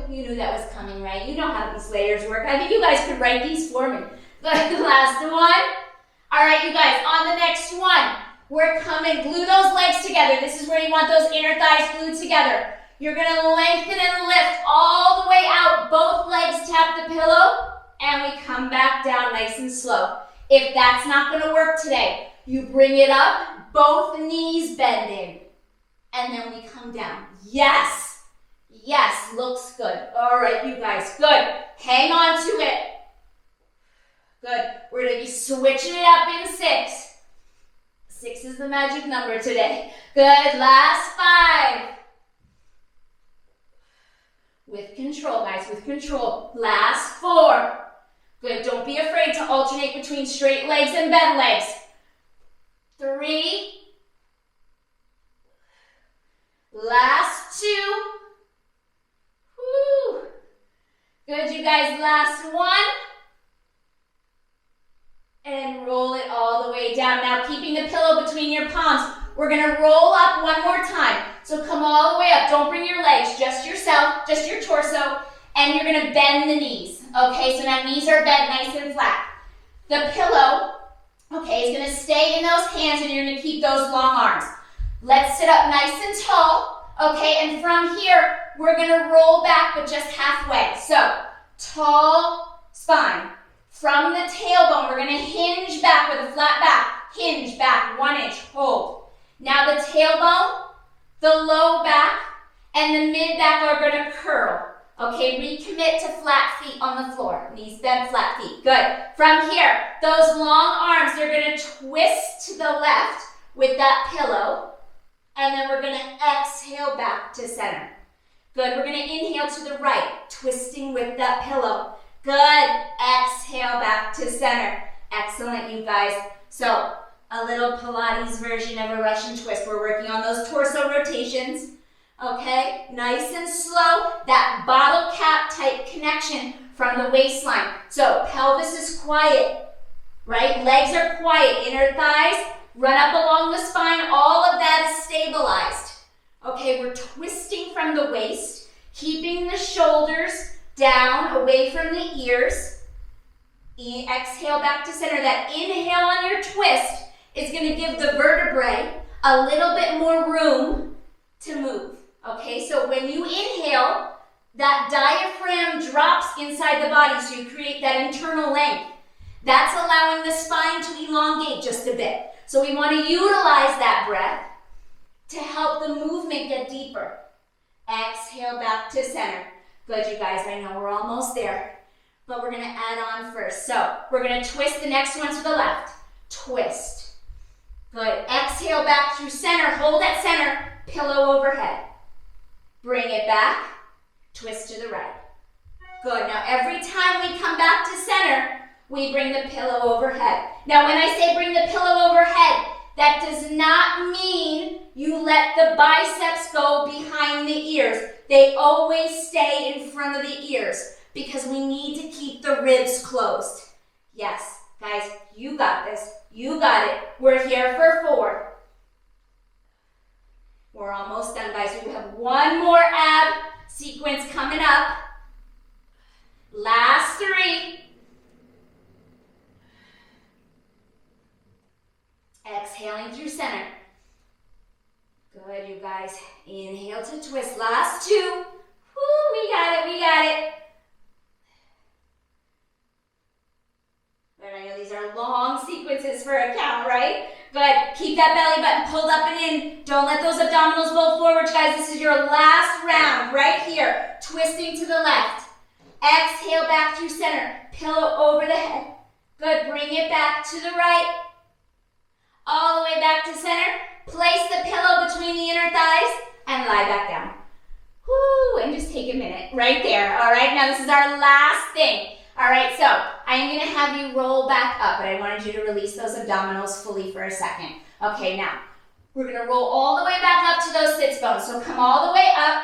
Speaker 1: You knew that was coming, right? You know how these layers work. I think you guys could write these for me. Good, last 1. All right, you guys, on the next one, we're coming, glue those legs together. This is where you want those inner thighs glued together. You're gonna lengthen and lift all the way out. Both legs tap the pillow, and we come back down nice and slow. If that's not gonna work today, you bring it up, both knees bending, and then we come down. Yes, yes, looks good. All right, you guys, good. Hang on to it. Good, we're gonna be switching it up in 6. 6 is the magic number today. Good, last 5. With control, guys, with control. Last 4. Good, don't be afraid to alternate between straight legs and bent legs. 3. Last 2. Woo. Good, you guys, last 1. And roll it all the way down. Now, keeping the pillow between your palms, we're gonna roll up one more time. So come all the way up. Don't bring your legs, just yourself, just your torso, and you're gonna bend the knees. Okay, so now knees are bent nice and flat. The pillow, okay, is gonna stay in those hands, and you're gonna keep those long arms. Let's sit up nice and tall, okay, and from here, we're gonna roll back, but just halfway. So, tall spine. From the tailbone, we're gonna hinge back with a flat back. Hinge back, 1 inch, hold. Now the tailbone, the low back, and the mid back are gonna curl. Okay, recommit to flat feet on the floor. Knees bent, flat feet, good. From here, those long arms, they're gonna twist to the left with that pillow, and then we're gonna exhale back to center. Good, we're gonna inhale to the right, twisting with that pillow. Good, exhale back to center. Excellent, you guys. So, a little Pilates version of a Russian twist. We're working on those torso rotations. Okay, nice and slow. That bottle cap type connection from the waistline. So, pelvis is quiet, right? Legs are quiet. Inner thighs, run up along the spine. All of that is stabilized. Okay, we're twisting from the waist, keeping the shoulders down, away from the ears. Exhale back to center. That inhale on your twist is going to give the vertebrae a little bit more room to move. Okay, so when you inhale, that diaphragm drops inside the body, so you create that internal length. That's allowing the spine to elongate just a bit. So we want to utilize that breath to help the movement get deeper. Exhale back to center. Good, you guys, I know we're almost there, but we're gonna add on first. So we're gonna twist the next one to the left. Twist. Good, exhale back through center, hold at center, pillow overhead. Bring it back, twist to the right. Good, now every time we come back to center, we bring the pillow overhead. Now when I say bring the pillow overhead, that does not mean you let the biceps go behind the ears. They always stay in front of the ears because we need to keep the ribs closed. Yes, guys, you got this. You got it. We're here for 4. We're almost done, guys. We have one more ab sequence coming up. Last 3. Exhaling through center. Good, you guys. Inhale to twist. Last 2. Woo, we got it, we got it. But I know these are long sequences for a count, right? Good. Keep that belly button pulled up and in. Don't let those abdominals blow forward, guys. This is your last round right here. Twisting to the left. Exhale back through center. Pillow over the head. Good. Bring it back to the right. All the way back to center. Place the pillow between the inner thighs and lie back down. Woo, and just take a minute right there. All right, now this is our last thing. All right, so I am gonna have you roll back up, but I wanted you to release those abdominals fully for a second. Okay, now we're gonna roll all the way back up to those sits bones. So come all the way up.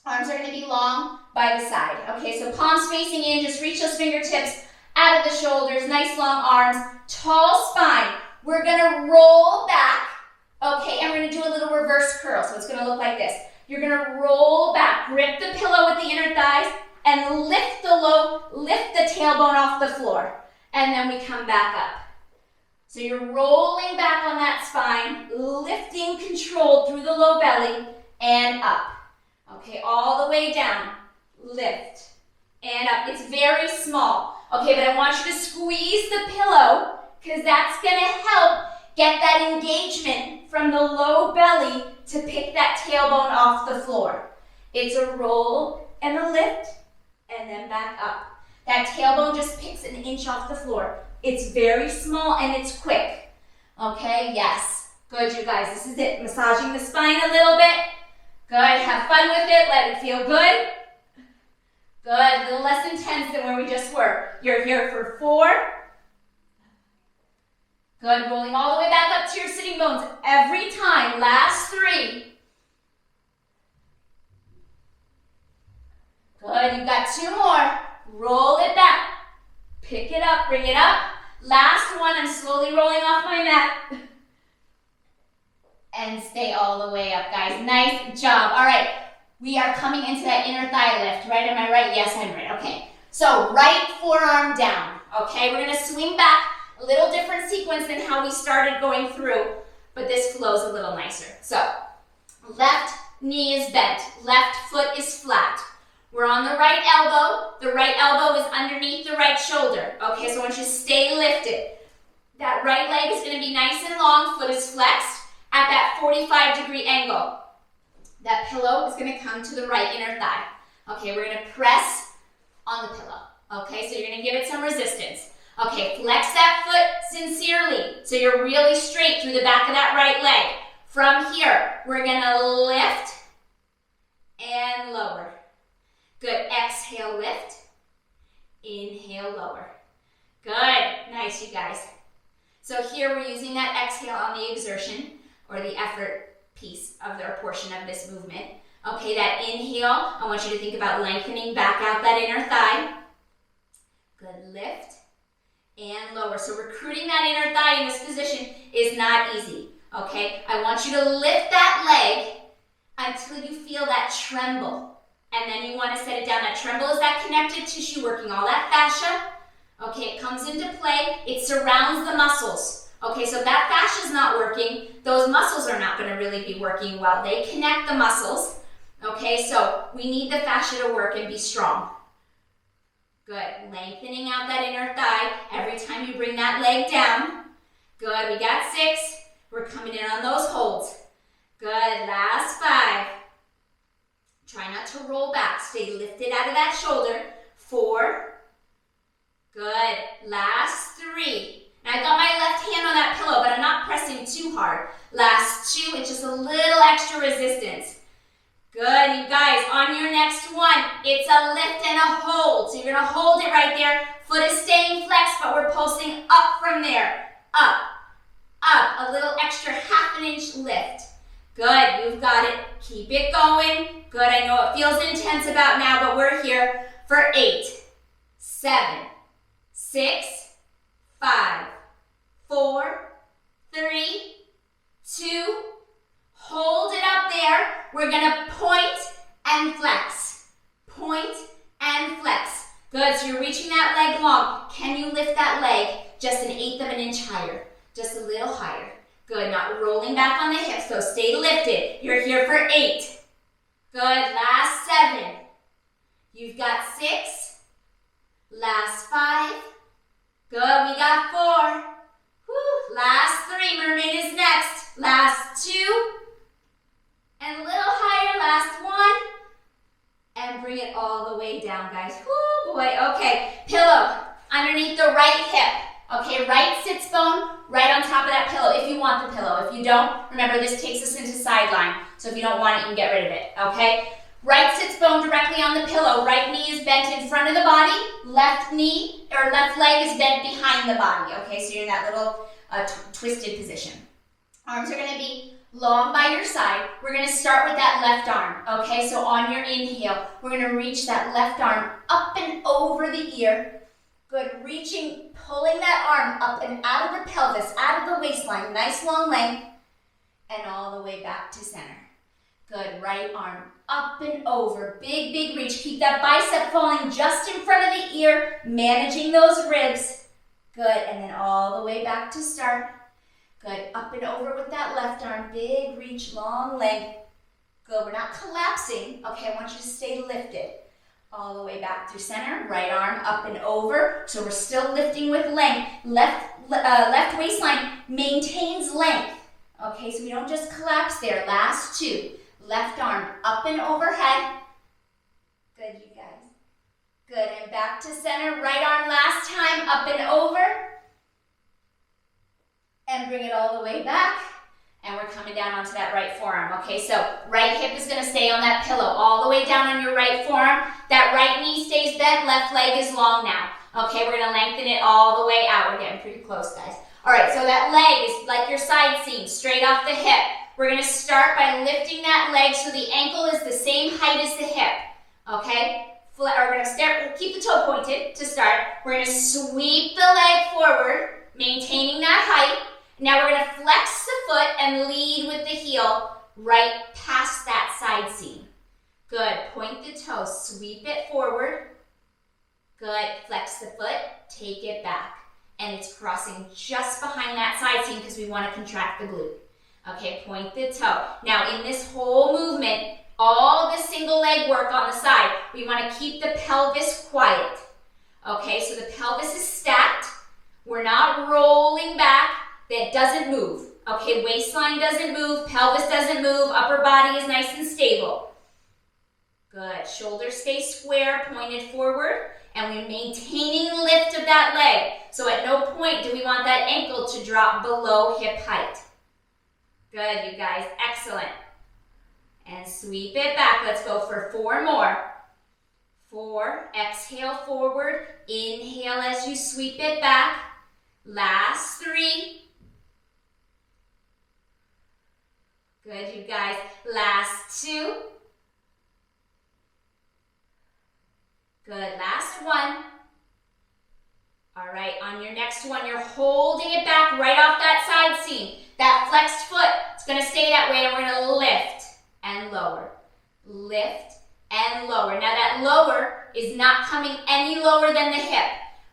Speaker 1: Arms are gonna be long by the side. Okay, so palms facing in, just reach those fingertips out of the shoulders, nice long arms, tall spine. We're gonna roll back. Okay, and we're gonna do a little reverse curl, so it's gonna look like this. You're gonna roll back, grip the pillow with the inner thighs, and lift the tailbone off the floor. And then we come back up. So you're rolling back on that spine, lifting controlled through the low belly, and up. Okay, all the way down. Lift and up. It's very small. Okay, but I want you to squeeze the pillow because that's going to help get that engagement from the low belly to pick that tailbone off the floor. It's a roll and a lift and then back up. That tailbone just picks an inch off the floor. It's very small and it's quick. Okay, yes. Good, you guys. This is it. Massaging the spine a little bit. Good. Have fun with it. Let it feel good. Good. A little less intense than where we just were. You're here for 4. Good. Rolling all the way back up to your sitting bones every time. Last 3. Good. You've got 2 more. Roll it back. Pick it up. Bring it up. Last one. I'm slowly rolling off my mat. And stay all the way up, guys. Nice job. All right. We are coming into that inner thigh lift, right? Am I right? Yes, I'm right. Okay. So right forearm down. Okay. We're going to swing back. A little different sequence than how we started going through, but this flows a little nicer. So left knee is bent. Left foot is flat. We're on the right elbow. The right elbow is underneath the right shoulder. Okay, so I want you to stay lifted. That right leg is going to be nice and long. Foot is flexed at that 45-degree angle. That pillow is going to come to the right inner thigh. Okay, we're going to press on the pillow. Okay, so you're going to give it some resistance. Okay, flex that foot sincerely. So you're really straight through the back of that right leg. From here, we're going to lift and lower. Good. Exhale, lift. Inhale, lower. Good. Nice, you guys. So here we're using that exhale on the exertion or the effort piece of their portion of this movement. Okay, that inhale, I want you to think about lengthening back out that inner thigh. Good. Lift and lower. So recruiting that inner thigh in this position is not easy. Okay, I want you to lift that leg until you feel that tremble. And then you want to set it down. That tremble is that connective tissue working all that fascia. Okay, it comes into play. It surrounds the muscles. Okay, so if that fascia is not working, those muscles are not going to really be working well. They connect the muscles. Okay, so we need the fascia to work and be strong. Good. Lengthening out that inner thigh every time you bring that leg down. Good. We got 6. We're coming in on those holds. Good. Last 5. Try not to roll back. Stay lifted out of that shoulder. 4. Good. Last 3. Now I got my left hand on that pillow, but I'm not pressing too hard. Last 2. It's just a little extra resistance. Good, you guys, on your next one, it's a lift and a hold. So you're gonna hold it right there. Foot is staying flexed, but we're pulsing up from there. Up, up, a little extra ½ inch lift. Good, you've got it. Keep it going. Good, I know it feels intense about now, but we're here for 8, 7, 6, 5, 4, 3, 2, hold it up there. We're gonna point and flex. Point and flex. Good, so you're reaching that leg long. Can you lift that leg just an 1/8 of an inch higher? Just a little higher. Good, not rolling back on the hips, so stay lifted. You're here for 8. Good, last 7. You've got 6. Last 5. Good, we got 4. Whew. Last 3, Mermaid is next. Last 2. And a little higher, last 1. And bring it all the way down, guys. Whoo, boy. Okay, pillow underneath the right hip. Okay, right sits bone right on top of that pillow if you want the pillow. If you don't, remember this takes us into sideline. So if you don't want it, you can get rid of it, okay? Right sits bone directly on the pillow. Right knee is bent in front of the body. Left knee or left leg is bent behind the body, okay? So you're in that little twisted position. Arms are gonna be long by your side. We're going to start with that left arm, okay? So on your inhale, we're going to reach that left arm up and over the ear. Good, reaching, pulling that arm up and out of the pelvis, out of the waistline, nice long length, and all the way back to center. Good, right arm up and over, big, big reach. Keep that bicep falling just in front of the ear, managing those ribs. Good, and then all the way back to start. Good, up and over with that left arm, big reach, long length, Good, we're not collapsing. Okay, I want you to stay lifted. All the way back through center, right arm up and over. So we're still lifting with length. Left waistline maintains length. Okay, so we don't just collapse there. Last two. Left arm up and overhead. Good, you guys. Good, and back to center. Right arm last time, up and over. And bring it all the way back. And we're coming down onto that right forearm. Okay, so right hip is gonna stay on that pillow all the way down on your right forearm. That right knee stays bent, left leg is long now. Okay, we're gonna lengthen it all the way out. We're getting pretty close, guys. All right, so that leg is like your side seam, straight off the hip. We're gonna start by lifting that leg so the ankle is the same height as the hip. Okay, we're gonna start, keep the toe pointed to start. We're gonna sweep the leg forward, maintaining that height. Now we're gonna flex the foot and lead with the heel right past that side seam. Good, point the toe, sweep it forward. Good, flex the foot, take it back. And it's crossing just behind that side seam because we wanna contract the glute. Okay, point the toe. Now in this whole movement, all the single leg work on the side, we wanna keep the pelvis quiet. Okay, so the pelvis is stacked. We're not rolling back. That doesn't move. Okay, waistline doesn't move, pelvis doesn't move, upper body is nice and stable. Good, shoulders stay square, pointed forward, and we're maintaining the lift of that leg. So at no point do we want that ankle to drop below hip height. Good, you guys, excellent. And sweep it back. Let's go for 4 more. 4, exhale forward, inhale as you sweep it back. Last 3. Good, you guys. Last 2. Good, last 1. All right, on your next one, you're holding it back right off that side seam. That flexed foot, it's gonna stay that way, and we're gonna lift and lower. Lift and lower. Now that lower is not coming any lower than the hip.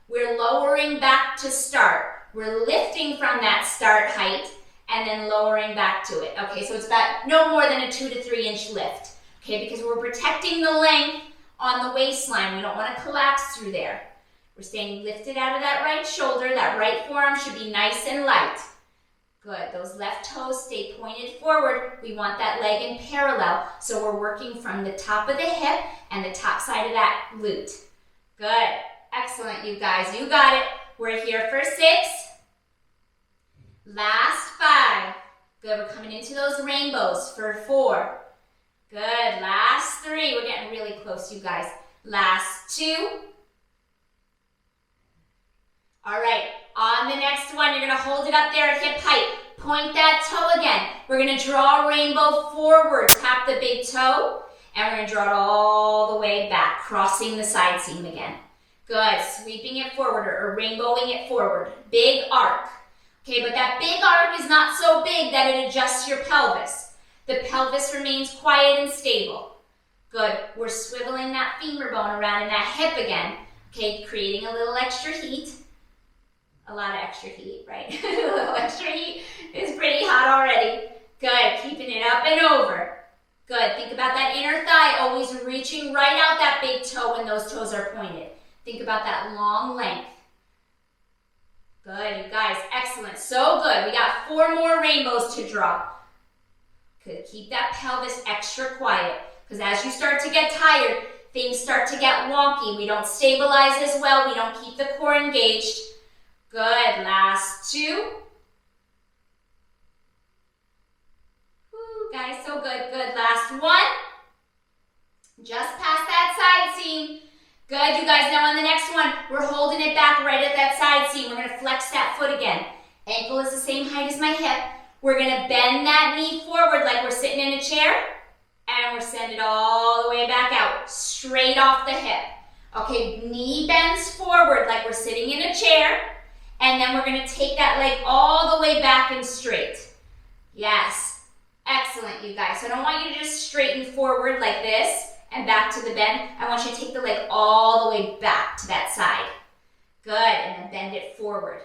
Speaker 1: We're lowering back to start. We're lifting from that start height, and then lowering back to it. Okay, so it's about no more than a 2 to 3 inch lift. Okay, because we're protecting the length on the waistline. We don't want to collapse through there. We're staying lifted out of that right shoulder. That right forearm should be nice and light. Good, those left toes stay pointed forward. We want that leg in parallel. So we're working from the top of the hip and the top side of that glute. Good, excellent, you guys, you got it. We're here for 6. Last 5. Good, we're coming into those rainbows for 4. Good, last 3. We're getting really close, you guys. Last 2. All right, on the next one, you're gonna hold it up there at hip height. Point that toe again. We're gonna draw a rainbow forward. Tap the big toe, and we're gonna draw it all the way back, crossing the side seam again. Good, sweeping it forward or rainbowing it forward. Big arc. Okay, but that big arc is not so big that it adjusts your pelvis. The pelvis remains quiet and stable. Good, we're swiveling that femur bone around in that hip again. Okay, creating a little extra heat. A lot of extra heat, right? A little extra heat is pretty hot already. Good, keeping it up and over. Good, think about that inner thigh, always reaching right out that big toe when those toes are pointed. Think about that long length. Good, you guys, excellent, so good. We got 4 more rainbows to draw. Good, keep that pelvis extra quiet, because as you start to get tired, things start to get wonky. We don't stabilize as well, we don't keep the core engaged. Good, last 2. Woo, guys, so good, good. Last 1. Just past that side seam. Good, you guys, now on the next one, we're holding it back right at that side seam. We're gonna flex that foot again. Ankle is the same height as my hip. We're gonna bend that knee forward like we're sitting in a chair, and we're sending it all the way back out, straight off the hip. Okay, knee bends forward like we're sitting in a chair, and then we're gonna take that leg all the way back and straight. Yes, excellent, you guys. So I don't want you to just straighten forward like this and back to the bend. I want you to take the leg all the way back to that side. Good, and then bend it forward.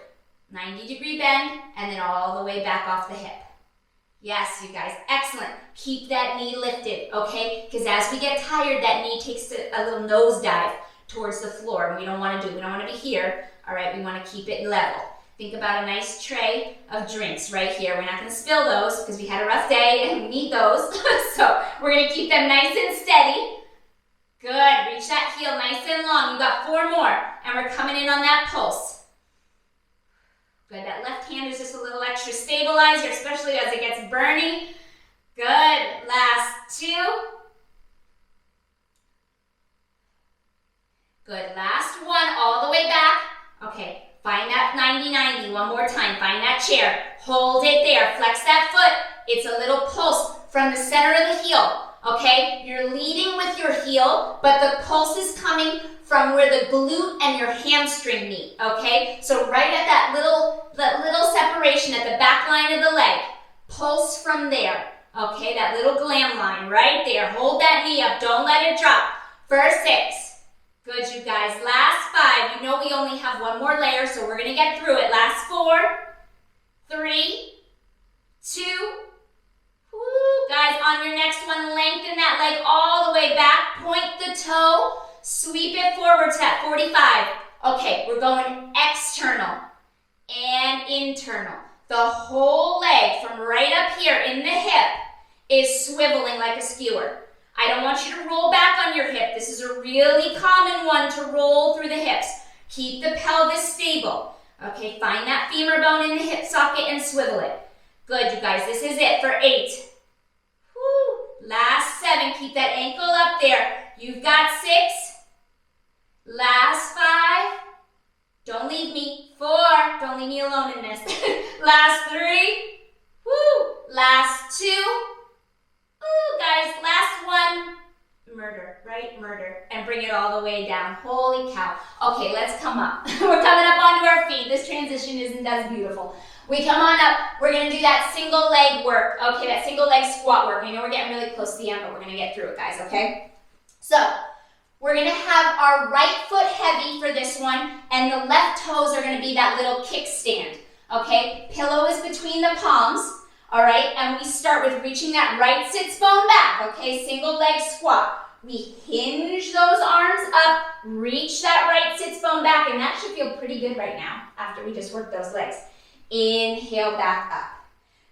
Speaker 1: 90-degree bend, and then all the way back off the hip. Yes, you guys, excellent. Keep that knee lifted, okay? Because as we get tired, that knee takes a little nosedive towards the floor. We don't want to be here, all right? We want to keep it level. Think about a nice tray of drinks right here. We're not going to spill those because we had a rough day and we need those. So we're going to keep them nice and steady. Good, reach that heel nice and long. You got 4 more, and we're coming in on that pulse. Good, that left hand is just a little extra stabilizer, especially as it gets burny. Good, last 2. Good, last 1, all the way back. Okay, find that 90-90, one more time. Find that chair, hold it there, flex that foot. It's a little pulse from the center of the heel. Okay, you're leading with your heel, but the pulse is coming from where the glute and your hamstring meet, okay? So right at that little separation at the back line of the leg, pulse from there, okay? That little glam line right there. Hold that knee up, don't let it drop. For 6. Good, you guys. Last 5. You know we only have 1 more layer, so we're gonna get through it. Last 4, 3, 2, woo. Guys, on your next one, lengthen that leg all the way back, point the toe, sweep it forward to that 45. Okay, we're going external and internal. The whole leg from right up here in the hip is swiveling like a skewer. I don't want you to roll back on your hip. This is a really common one to roll through the hips. Keep the pelvis stable. Okay, find that femur bone in the hip socket and swivel it. Good, you guys, this is it for 8. Woo. Last 7, keep that ankle up there. You've got 6. Last 5. Don't leave me. 4. Don't leave me alone in this. Last 3. Woo. Last 2. Ooh, guys, last 1. Murder, right? Murder. And bring it all the way down. Holy cow. Okay, let's come up. We're coming up onto our feet. This transition isn't as beautiful. We come on up. We're going to do that single leg work. Okay, that single leg squat work. I know we're getting really close to the end, but we're going to get through it, guys, okay? So, we're going to have our right foot heavy for this one, and the left toes are going to be that little kickstand, okay? Pillow is between the palms, all right? And we start with reaching that right sits bone back, okay? Single leg squat. We hinge those arms up, reach that right sits bone back, and that should feel pretty good right now after we just worked those legs. Inhale back up.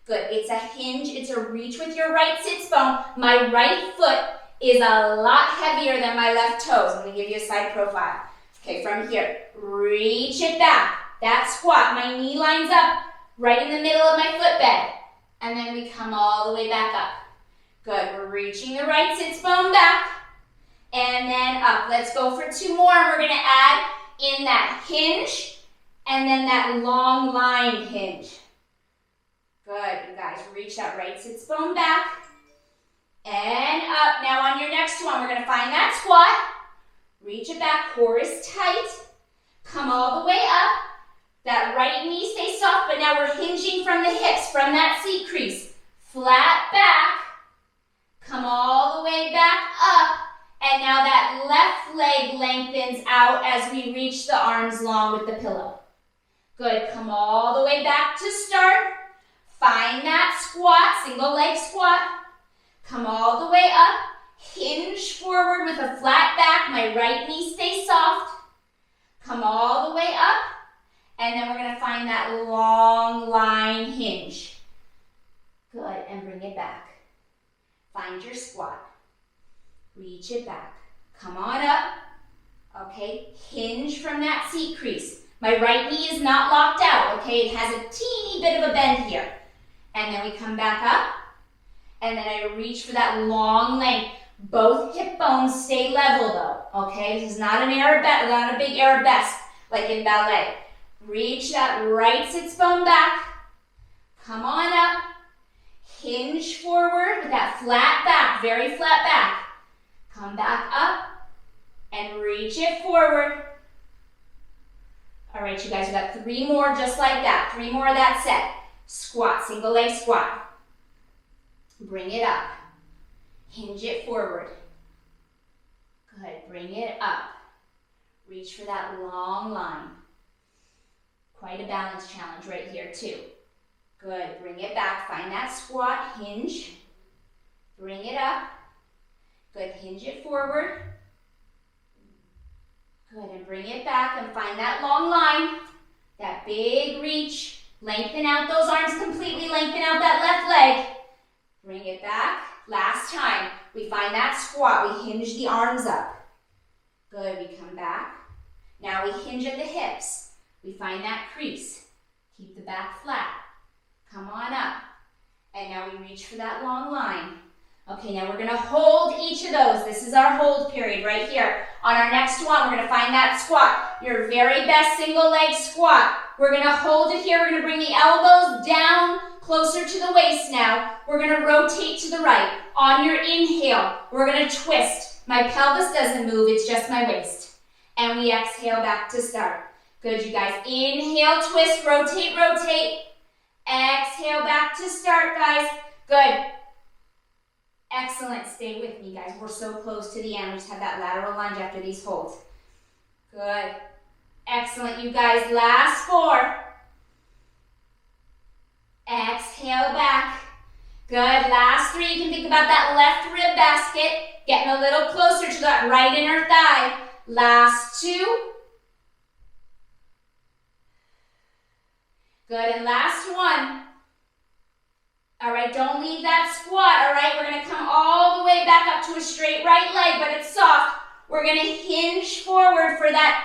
Speaker 1: Good, it's a hinge, it's a reach with your right sits bone. My right foot is a lot heavier than my left toes. I'm gonna give you a side profile. Okay, from here, reach it back. That squat, my knee lines up right in the middle of my footbed. And then we come all the way back up. Good, we're reaching the right sits bone back. And then up. Let's go for 2 more. We're gonna add in that hinge and then that long line hinge. Good, you guys, reach that right sits bone back. And up. Now on your next one, we're going to find that squat. Reach it back, core is tight. Come all the way up. That right knee stays soft, but now we're hinging from the hips, from that seat crease. Flat back. Come all the way back up. And now that left leg lengthens out as we reach the arms long with the pillow. Good, come all the way back to start. Find that squat, single leg squat. Come all the way up, hinge forward with a flat back. My right knee stays soft. Come all the way up, and then we're gonna find that long line hinge. Good, and bring it back. Find your squat. Reach it back. Come on up. Okay, hinge from that seat crease. My right knee is not locked out, okay? It has a teeny bit of a bend here. And then we come back up, and then I reach for that long length. Both hip bones stay level though, okay? This is not an arabesque, not a big arabesque like in ballet. Reach that right sits bone back. Come on up. Hinge forward with that flat back, very flat back. Come back up and reach it forward. All right, you guys, we got 3 more just like that. 3 more of that set. Squat, single leg squat. Bring it up. Hinge it forward. Good, bring it up. Reach for that long line. Quite a balance challenge right here too. Good, bring it back. Find that squat, hinge. Bring it up. Good, hinge it forward. Good, and bring it back and find that long line. That big reach. Lengthen out those arms completely. Lengthen out that left leg. Bring it back. Last time. We find that squat. We hinge the arms up. Good, we come back. Now we hinge at the hips. We find that crease. Keep the back flat. Come on up. And now we reach for that long line. Okay, now we're gonna hold each of those. This is our hold period right here. On our next one, we're gonna find that squat. Your very best single leg squat. We're gonna hold it here. We're gonna bring the elbows down closer to the waist now. We're gonna rotate to the right. On your inhale, we're gonna twist. My pelvis doesn't move, it's just my waist. And we exhale back to start. Good, you guys. Inhale, twist, rotate, rotate. Exhale back to start, guys. Good. Excellent. Stay with me, guys. We're so close to the end. We just have that lateral lunge after these holds. Good. Excellent, you guys. Last 4. Exhale back. Good. Last 3. You can think about that left rib basket. Getting a little closer to that right inner thigh. Last 2. Good. And last 1. All right, don't leave that squat, all right? We're gonna come all the way back up to a straight right leg, but it's soft. We're gonna hinge forward for that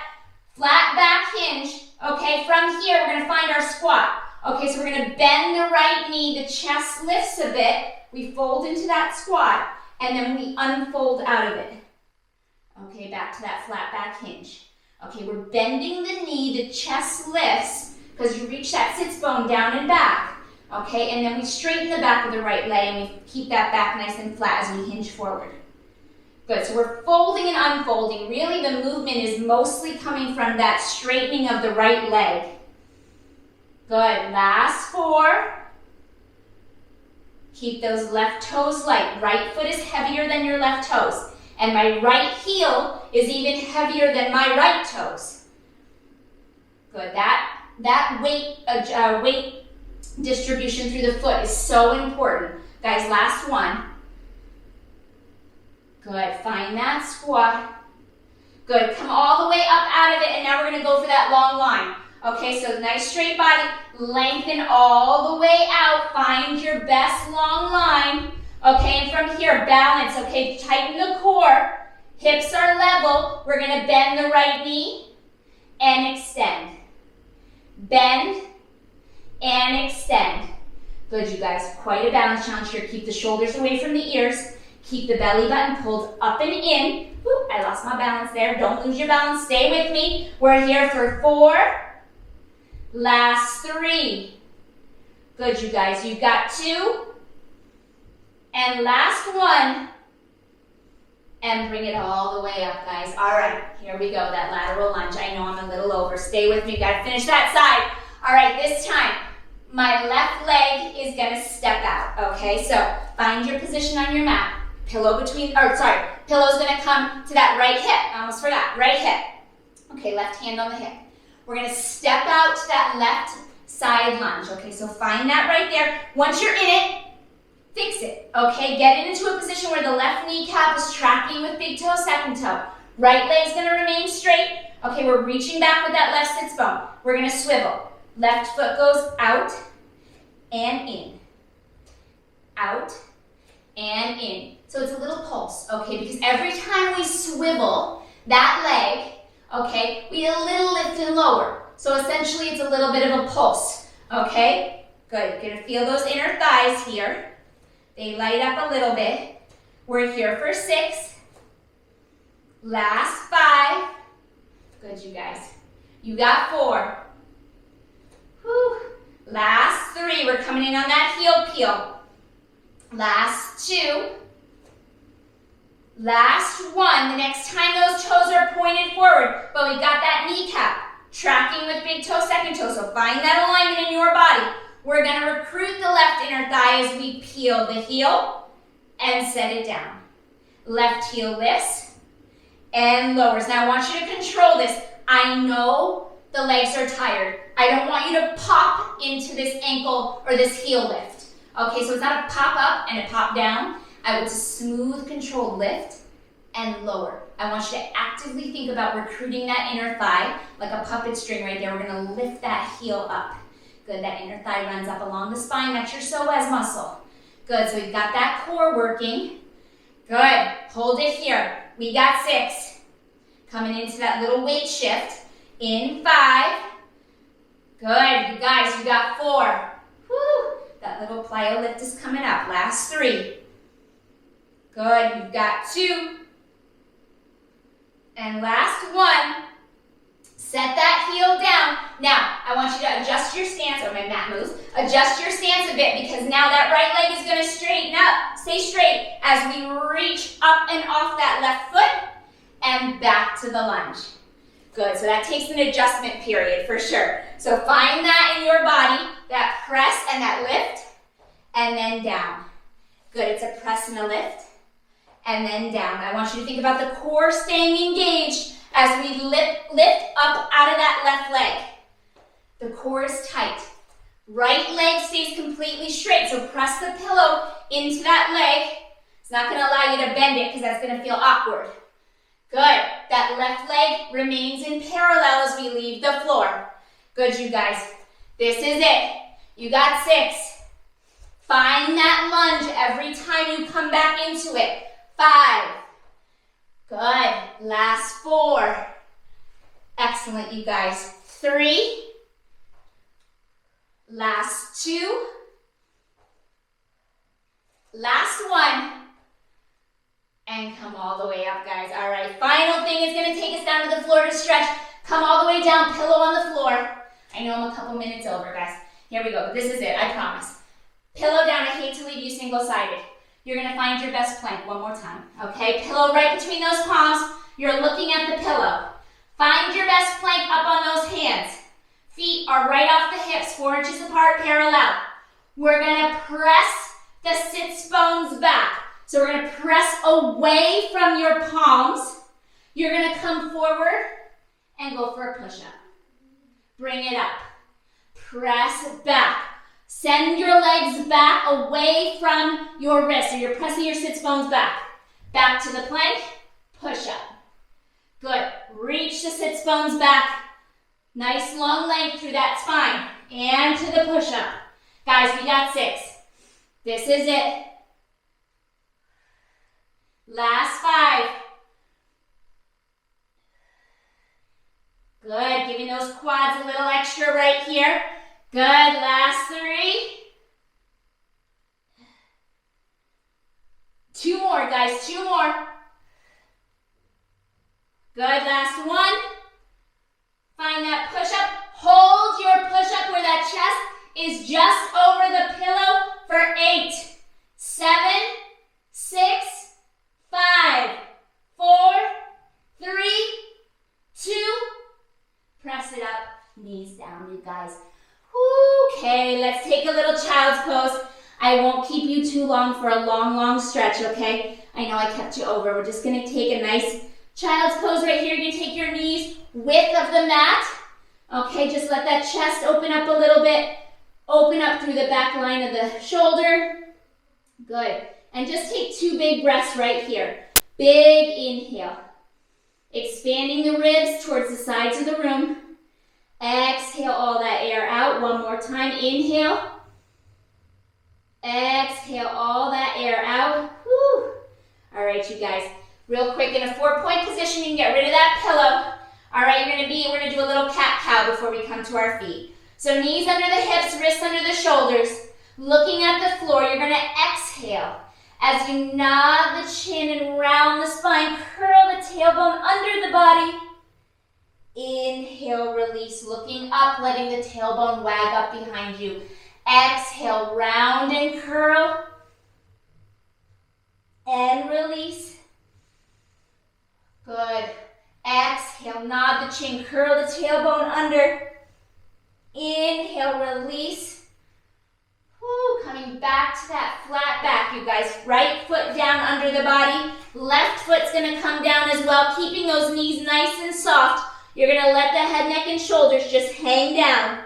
Speaker 1: flat back hinge. Okay, from here, we're gonna find our squat. Okay, so we're gonna bend the right knee, the chest lifts a bit. We fold into that squat, and then we unfold out of it. Okay, back to that flat back hinge. Okay, we're bending the knee, the chest lifts, because you reach that sits bone down and back. Okay, and then we straighten the back of the right leg and we keep that back nice and flat as we hinge forward. Good, so we're folding and unfolding. Really, the movement is mostly coming from that straightening of the right leg. Good, last 4. Keep those left toes light. Right foot is heavier than your left toes. And my right heel is even heavier than my right toes. Good, that weight distribution through the foot is so important. Guys, last 1. Good, find that squat. Good, come all the way up out of it, and now we're gonna go for that long line. Okay, so nice straight body, lengthen all the way out, find your best long line. Okay, and from here, balance, okay, tighten the core, hips are level, we're gonna bend the right knee and extend. Bend and extend. Good, you guys. Quite a balance challenge here. Keep the shoulders away from the ears. Keep the belly button pulled up and in. Ooh, I lost my balance there. Don't lose your balance. Stay with me. We're here for 4. Last 3. Good, you guys. You've got 2. And last 1. And bring it all the way up, guys. All right, here we go. That lateral lunge. I know I'm a little over. Stay with me. Got to finish that side. All right, this time, my left leg is gonna step out, okay? So find your position on your mat. Pillow's gonna come to that right hip. I almost forgot, right hip. Okay, left hand on the hip. We're gonna step out to that left side lunge, okay? So find that right there. Once you're in it, fix it, okay? Get it into a position where the left kneecap is tracking with big toe, second toe. Right leg's gonna remain straight. Okay, we're reaching back with that left sits bone. We're gonna swivel. Left foot goes out and in. Out and in. So it's a little pulse, okay? Because every time we swivel that leg, okay, we get a little lift and lower. So essentially it's a little bit of a pulse, okay? Good, you're gonna feel those inner thighs here. They light up a little bit. We're here for 6. Last 5. Good, you guys. You got 4. Whew. Last 3, we're coming in on that heel peel. Last 2. Last 1, the next time those toes are pointed forward, but we got that kneecap tracking with big toe, second toe, so find that alignment in your body. We're gonna recruit the left inner thigh as we peel the heel and set it down. Left heel lifts and lowers. Now I want you to control this. I know the legs are tired. I don't want you to pop into this ankle or this heel lift. Okay, so it's not a pop up and a pop down. I want a smooth, controlled lift and lower. I want you to actively think about recruiting that inner thigh like a puppet string right there. We're gonna lift that heel up. Good, that inner thigh runs up along the spine. That's your psoas muscle. Good, so we've got that core working. Good, hold it here. We got 6. Coming into that little weight shift. In 5. Good, you guys, you got 4. Woo, that little plyo lift is coming up. Last 3. Good, you've got 2. And last 1. Set that heel down. Now, I want you to adjust your stance, or my mat moves. Adjust your stance a bit because now that right leg is going to straighten up. Stay straight as we reach up and off that left foot and back to the lunge. Good, so that takes an adjustment period for sure. So find that in your body, that press and that lift, and then down. Good, it's a press and a lift, and then down. I want you to think about the core staying engaged as we lift up out of that left leg. The core is tight. Right leg stays completely straight, so press the pillow into that leg. It's not going to allow you to bend it because that's going to feel awkward. Good. That left leg remains in parallel as we leave the floor. Good, you guys. This is it. You got 6. Find that lunge every time you come back into it. 5. Good. Last 4. Excellent, you guys. 3. Last 2. Last 1. And come all the way up, guys. All right, final thing is going to take us down to the floor to stretch. Come all the way down, pillow on the floor. I know I'm a couple minutes over, guys. Here we go. This is it, I promise. Pillow down. I hate to leave you single-sided. You're going to find your best plank one more time, okay? Pillow right between those palms. You're looking at the pillow. Find your best plank up on those hands. Feet are right off the hips, 4 inches apart, parallel. We're going to press the sits bones back. So we're going to press away from your palms. You're going to come forward and go for a push-up. Bring it up. Press back. Send your legs back away from your wrists. So you're pressing your sits bones back. Back to the plank. Push-up. Good. Reach the sits bones back. Nice long length through that spine. And to the push-up. Guys, we got 6. This is it. Last 5. Good, giving those quads a little extra right here. Good, last 3. 2 more, guys, 2 more. Good, last 1. Find that push-up. Hold your push-up where that chest is just over the pillow for 8, 7, 6, 5, 4, 3, 2. Press it up, knees down, you guys. Okay, let's take a little child's pose. I won't keep you too long for a long, long stretch, okay? I know I kept you over. We're just gonna take a nice child's pose right here. You're gonna take your knees width of the mat. Okay, just let that chest open up a little bit. Open up through the back line of the shoulder. Good. And just take 2 big breaths right here. Big inhale. Expanding the ribs towards the sides of the room. Exhale all that air out. One more time. Inhale. Exhale all that air out. Whew. All right, you guys. Real quick, in a 4-point position, you can get rid of that pillow. All right, we're gonna do a little cat-cow before we come to our feet. So knees under the hips, wrists under the shoulders. Looking at the floor, you're gonna exhale. As you nod the chin and round the spine, curl the tailbone under the body. Inhale, release, looking up, letting the tailbone wag up behind you. Exhale, round and curl. And release. Good. Exhale, nod the chin, curl the tailbone under. Inhale, release. Woo, coming back to that flat back, you guys. Right foot down under the body. Left foot's gonna come down as well, keeping those knees nice and soft. You're gonna let the head, neck, and shoulders just hang down.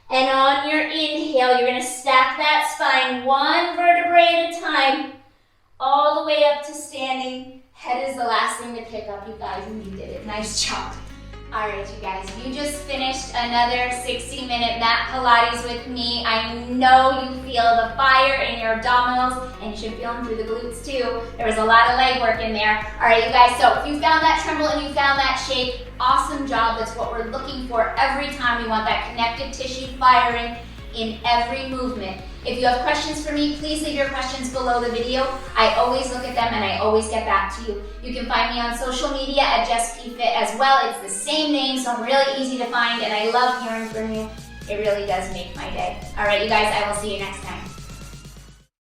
Speaker 1: And on your inhale, you're gonna stack that spine one vertebrae at a time, all the way up to standing. Head is the last thing to pick up, you guys, and you did it. Nice job. All right, you guys, you just finished another 60-minute mat Pilates with me. I know you feel the fire in your abdominals, and you should feel them through the glutes too. There was a lot of leg work in there. All right, you guys, so if you found that tremble and you found that shake, awesome job. That's what we're looking for every time. We want that connective tissue firing in every movement. If you have questions for me, please leave your questions below the video. I always look at them and I always get back to you. You can find me on social media at JessPFit as well. It's the same name, so really easy to find, and I love hearing from you. It really does make my day. All right, you guys, I will see you next time.